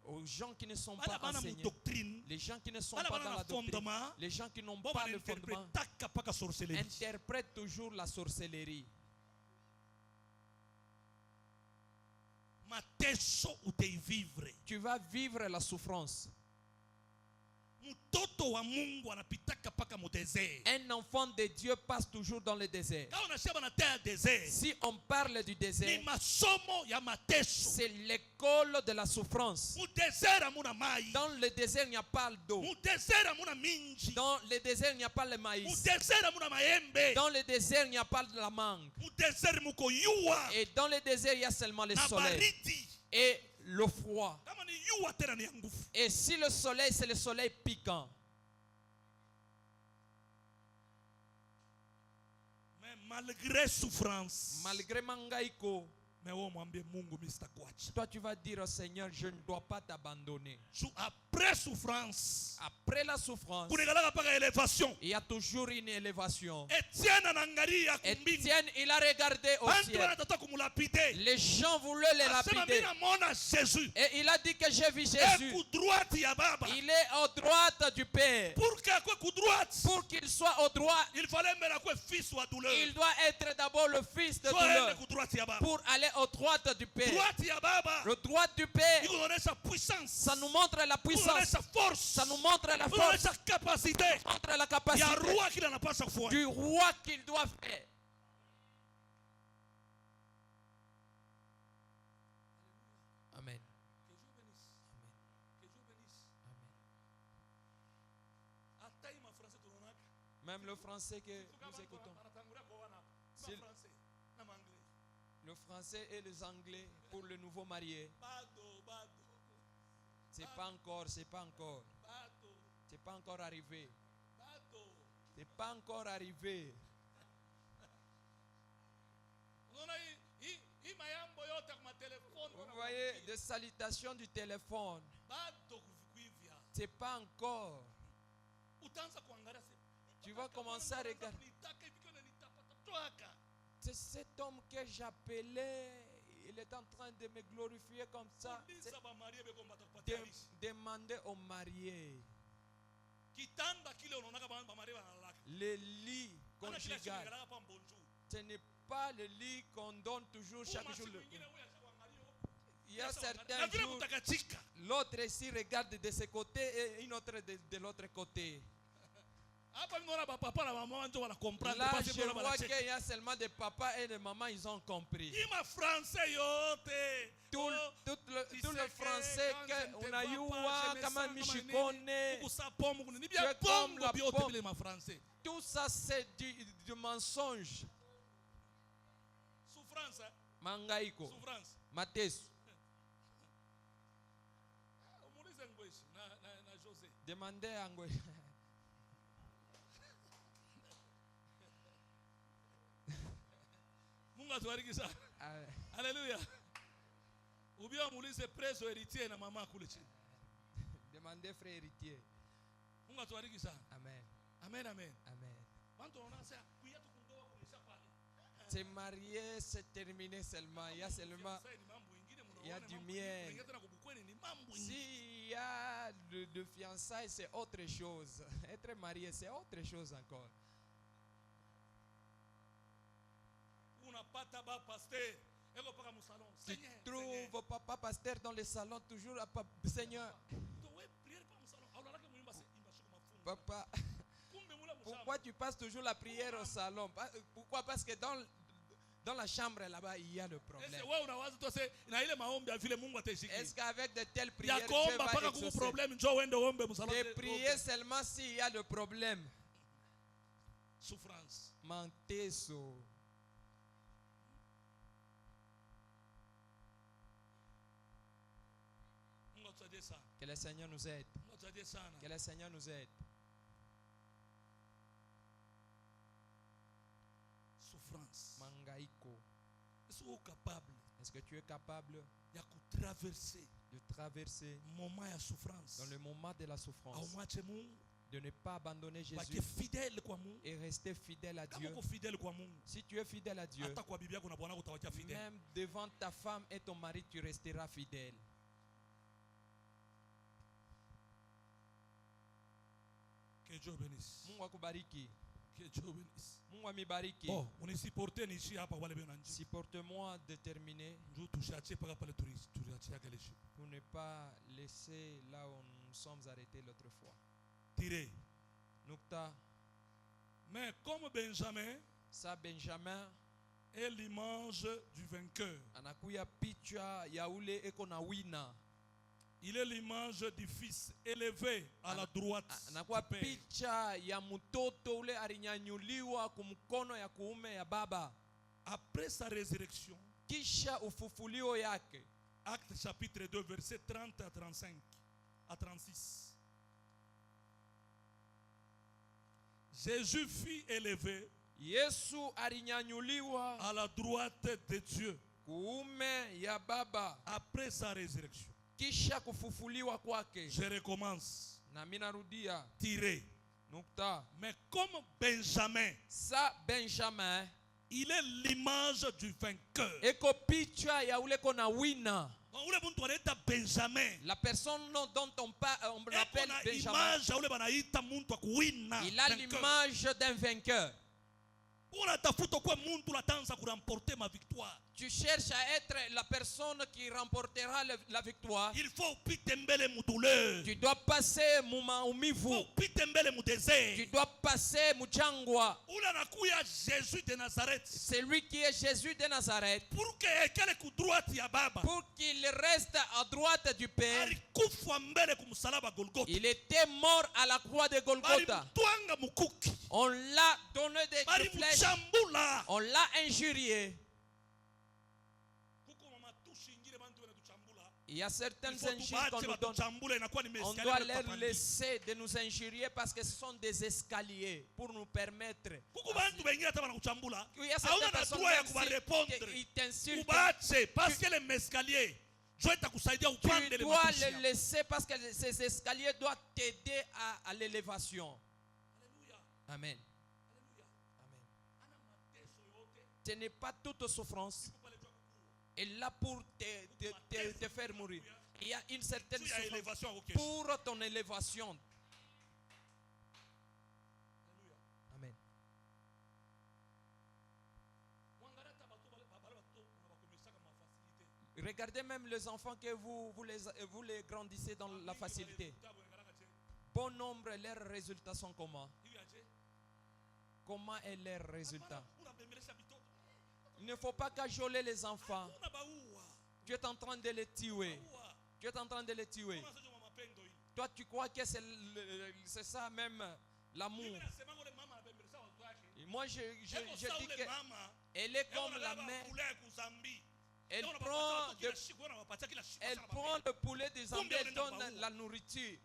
aux gens qui ne sont pas enseignés, les gens qui ne sont pas dans la doctrine, les gens qui n'ont pas le fondement, interprètent toujours la sorcellerie. Tu vas vivre la souffrance. Un enfant de Dieu passe toujours dans le désert. Si on parle du désert, c'est l'école de la souffrance. Dans le désert, il n'y a pas d'eau. Dans le désert, il n'y a pas le maïs. Dans le désert, il n'y a pas de la mangue. Et dans le désert, il y a seulement le soleil et le froid. Et si le soleil, c'est le soleil piquant. Mais malgré souffrance, malgré mangaïko, toi tu vas dire au Seigneur, je ne dois pas t'abandonner. Après souffrance, après la souffrance, il y a toujours une élévation. Étienne, il a regardé au ciel. Les gens voulaient le lapider. Et il a dit que j'ai vu Jésus. Il est à droite du Père. Pour qu'il soit au droit, il doit être d'abord le fils de douleur. Pour aller au droit du Père. Le droit du Père, ça nous montre la puissance. Ça nous montre la force. Ça montre la capacité du roi qu'il doit faire. Amen. Même le français que nous écoutons. Le français et les anglais pour le nouveau marié. C'est pas encore arrivé. C'est pas encore arrivé. Vous voyez des salutations du téléphone. C'est pas encore. Tu vas commencer à regarder. C'est cet homme que j'appelais, il est en train de me glorifier comme ça. Demander aux mariés. Le lit conjugal. Ce n'est pas le lit qu'on donne toujours chaque jour. Il y a certains jours, l'autre ici regarde de ce côté et une autre de l'autre côté. Là, je vois qu'il y a seulement des papas et des mamans, ils ont compris. Tout le français qu'on a eu, comment Michikone, tu es comme la pomme. Tout ça, c'est du mensonge. Mangaiko. Matesu. Demandez à Ngwe. Alléluia. Ou bien muulize preso héritier na mama kule chini. Demandez frère héritier. Mungu atubariki sana. Amen. Amen, amen. Amen. Watu wanaanza kuya tukundoa kunisha pale. C'est marié, c'est terminé seulement. Il y a seulement, il y a du miel. S'il y a de fiançailles, c'est autre chose. Être marié, c'est autre chose encore. Tu trouves papa pasteur dans le salon, toujours à Seigneur. Papa, pourquoi tu passes toujours la prière au salon? Pourquoi? Parce que dans la chambre là-bas, il y a le problème. Est-ce qu'avec de telles prières, Dieu va exaucer? De prier seulement s'il y a le problème. Souffrance. Manteso. Que le Seigneur nous aide. Que le Seigneur nous aide. Souffrance. Mangaiko. Est-ce que tu es capable de traverser dans le moment de la souffrance, de ne pas abandonner Jésus et rester fidèle à Dieu? Si tu es fidèle à Dieu, même devant ta femme et ton mari, tu resteras fidèle. Que Dieu bénisse. Mungu akubariki. Que Dieu bénisse. Mungu amibariki. Oh, supporte-moi de terminer pour ne pas laisser là où nous sommes arrêtés l'autre fois. Tiré. Nukta. Mais comme Benjamin, ça Benjamin est l'image du vainqueur. Anakuya picha ya ule eko na wina. Il est l'image du fils élevé à la droite. Anakuwa picha ya mtoto ule alinyanyuliwa kumkono ya kuume ya baba. Après sa résurrection, kisha ufufulio yake. Actes chapitre 2 verset 30 à 35 à 36. Jésus fut élevé Yesu alinyanyuliwa à la droite de Dieu kuume ya baba après sa résurrection. Kisha kufufuliwa kwake. Je recommence. Na mimi narudia. Tiré. Nukta. Mais comme Benjamin, ça Benjamin, il est l'image du vainqueur. Eko picha ya ule kona wina. Benjamin. La personne dont on l'appelle Benjamin. Il a l'image d'un vainqueur. Tu cherches à être la personne qui remportera la victoire. Il faut tu dois passer maumivu. Tu dois passer mujangwa. Jésus de Nazareth. C'est lui qui est Jésus de Nazareth. Pour qu'il reste à droite du Père. Il était mort à la croix de Golgotha. On l'a donné des flèches. On l'a injurié. Il y a certaines injures qu'on nous donne. On doit leur laisser de nous injurier parce que ce sont des escaliers pour nous permettre. Il y a certaines personnes qui t'insultent. Parce que les escaliers, tu dois les laisser parce que ces escaliers doivent t'aider à l'élévation. Amen. Amen. Ce n'est pas toute souffrance. Et là pour te faire mourir. Il y a une certaine souffrance pour ton élévation. Amen. Regardez même les enfants que vous les grandissez dans la facilité. Bon nombre, leurs résultats sont comment? Comment est leur résultat? Il ne faut pas cajoler les enfants. Tu es en train de les tuer. Tu es en train de les tuer. Toi, tu crois que c'est ça même l'amour. Moi, je dis qu'elle est comme la mère. Elle prend le poulet des Zambie, elle donne la nourriture.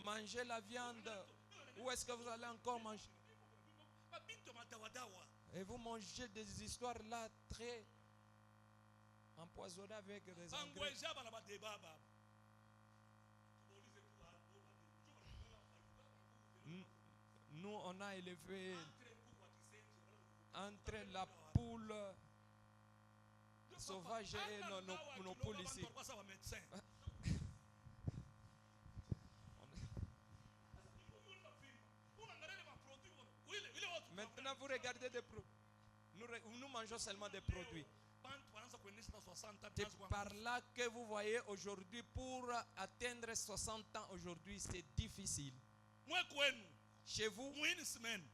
Mangez la viande. Où est-ce que vous allez encore manger? Et vous mangez des histoires là très empoisonnées avec des engrais. Nous, on a élevé entre la poule sauvage et nos poules ici. Maintenant, vous regardez des produits. Nous mangeons seulement des produits. C'est par là que vous voyez aujourd'hui, pour atteindre 60 ans aujourd'hui, c'est difficile. Chez vous,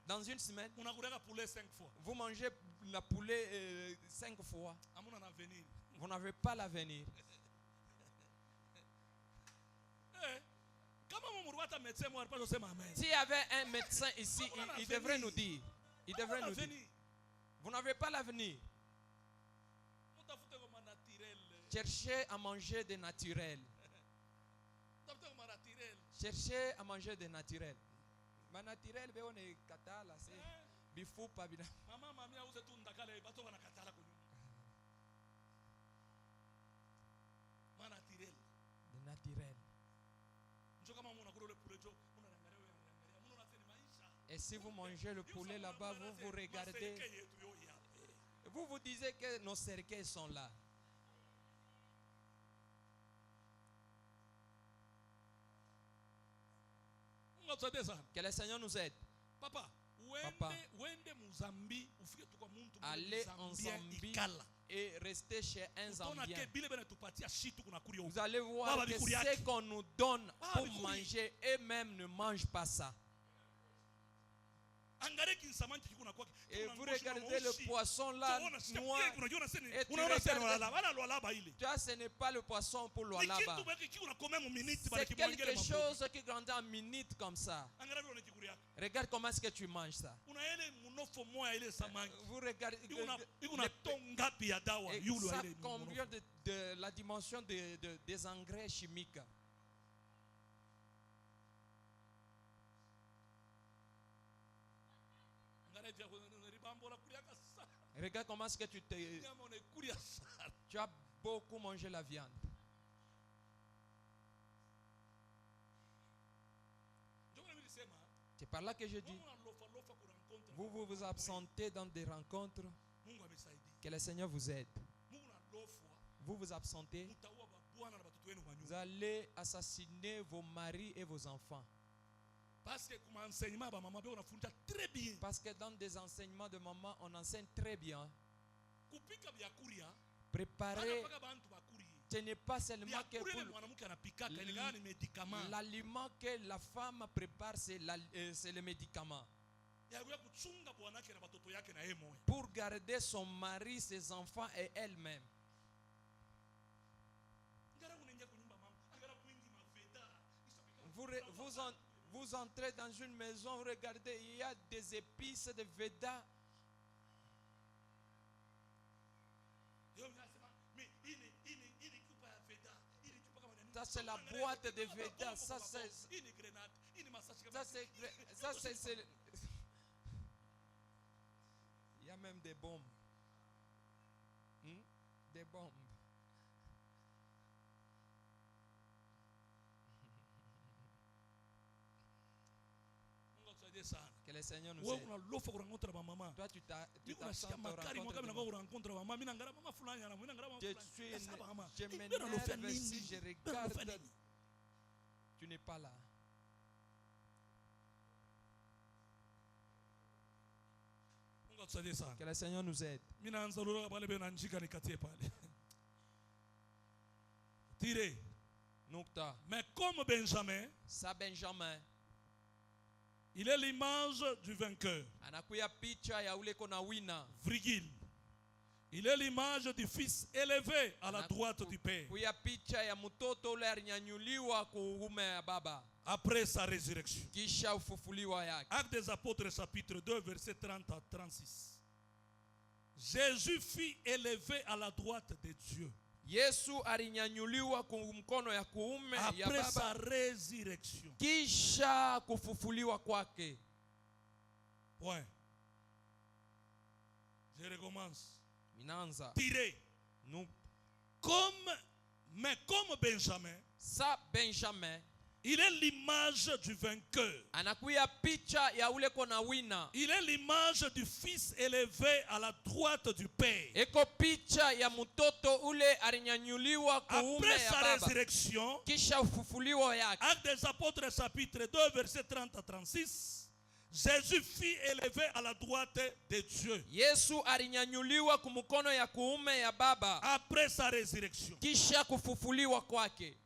dans une semaine, vous mangez la poulet 5 fois. Vous n'avez pas l'avenir. S'il y avait un médecin ici, il devrait nous dire. Il devrait nous dire. Vous n'avez pas l'avenir. Cherchez à manger des naturels. Cherchez à manger des naturels. Ma naturel, on est katala, c'est bifou pas bien. Des naturels. Et si vous mangez le poulet là-bas, vous vous regardez. Vous vous disiez que nos cercueils sont là. Que le Seigneur nous aide. Papa, allez en Zambie et restez chez un Zambien. Vous allez voir que ce qu'on nous donne pour manger, eux-mêmes ne mangent pas ça. Et vous regardez le poisson là, noir, et tu regardes, ce n'est pas le poisson pour l'Oualaba. C'est quelque chose qui grandit en minutes comme ça. Regarde comment est-ce que tu manges ça. Vous regardez ça, combien de la dimension des engrais chimiques. Regarde comment est-ce que tu as beaucoup mangé la viande. C'est par là que je dis, vous vous absentez dans des rencontres, que le Seigneur vous aide. Vous vous absentez, vous allez assassiner vos maris et vos enfants. Parce que dans des enseignements de maman, on enseigne très bien. Préparer, ce n'est pas seulement que l'aliment que la femme prépare, c'est le médicament. Pour garder son mari, ses enfants et elle-même. Vous entrez dans une maison, vous regardez, il y a des épices de Veda. Ça c'est la boîte de Veda. Ça c'est il y a même des bombes. Des bombes. Que le Seigneur nous Wewe aide. unalofa kurangontra ba mama. Toi, tu Nasikia t'attends makari mwaka mina kwa kurangontra ba mama. Mina ngara mama fulani ana, mina ngara mama Je fulani. je m'énerve si je regarde. Tu n'es pas là. Que le Seigneur nous aide. Mina nzalura pale bena njika nikatie pale. Tiré. Nukta. Mais comme Benjamin, Ça Benjamin. il est l'image du vainqueur. Anakuya picha ya ule kona wina. Virgile. Il est l'image du fils élevé à la droite du Père. Kuya picha ya mtoto ule alinyanyuliwa kuume ya baba. Après sa résurrection. Kisha ufufuliwa yake. Actes des Apôtres chapitre 2 verset 30 à 36. Jésus fut élevé à la droite de Dieu. Yesu alinyanyuliwa kwa mkono ya kuume ya Après sa baba. résurrection. Kisha kufufuliwa kwake. Point. Je recommence. Minanza. Tiré. Nous. Mais comme Benjamin, Sa Benjamin. il est l'image du vainqueur. Anakuya picha ya ule kona wina. Il est l'image du fils élevé à la droite du Père. Eko picha ya mtoto ule alinyanyuliwa kuume Après ya sa baba. résurrection, Kisha ufufuliwa yake. Actes des Apôtres chapitre 2 verset 30 à 36, Jésus fut élevé à la droite de Dieu. Yesu alinyanyuliwa kumkono ya kuume ya baba. Après sa résurrection. Kisha kufufuliwa kwake.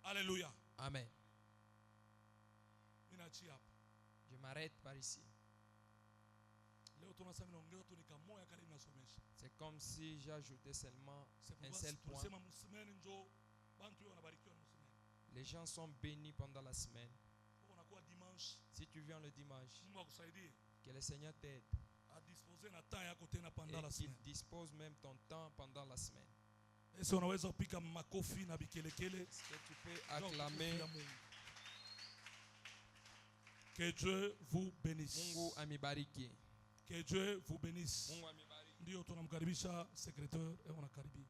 Alléluia. Amen. Je m'arrête par ici. C'est comme si j'ajoutais seulement un seul point. Les gens sont bénis pendant la semaine. Si tu viens le dimanche, que le Seigneur t'aide et qu'il dispose même ton temps pendant la semaine. Est-ce que tu peux acclamer? Que Dieu vous bénisse. Mungu amibariki. Que Dieu vous bénisse. Mungu amibariki. Ndio tunamkaribisha secrétaire, unakaribia.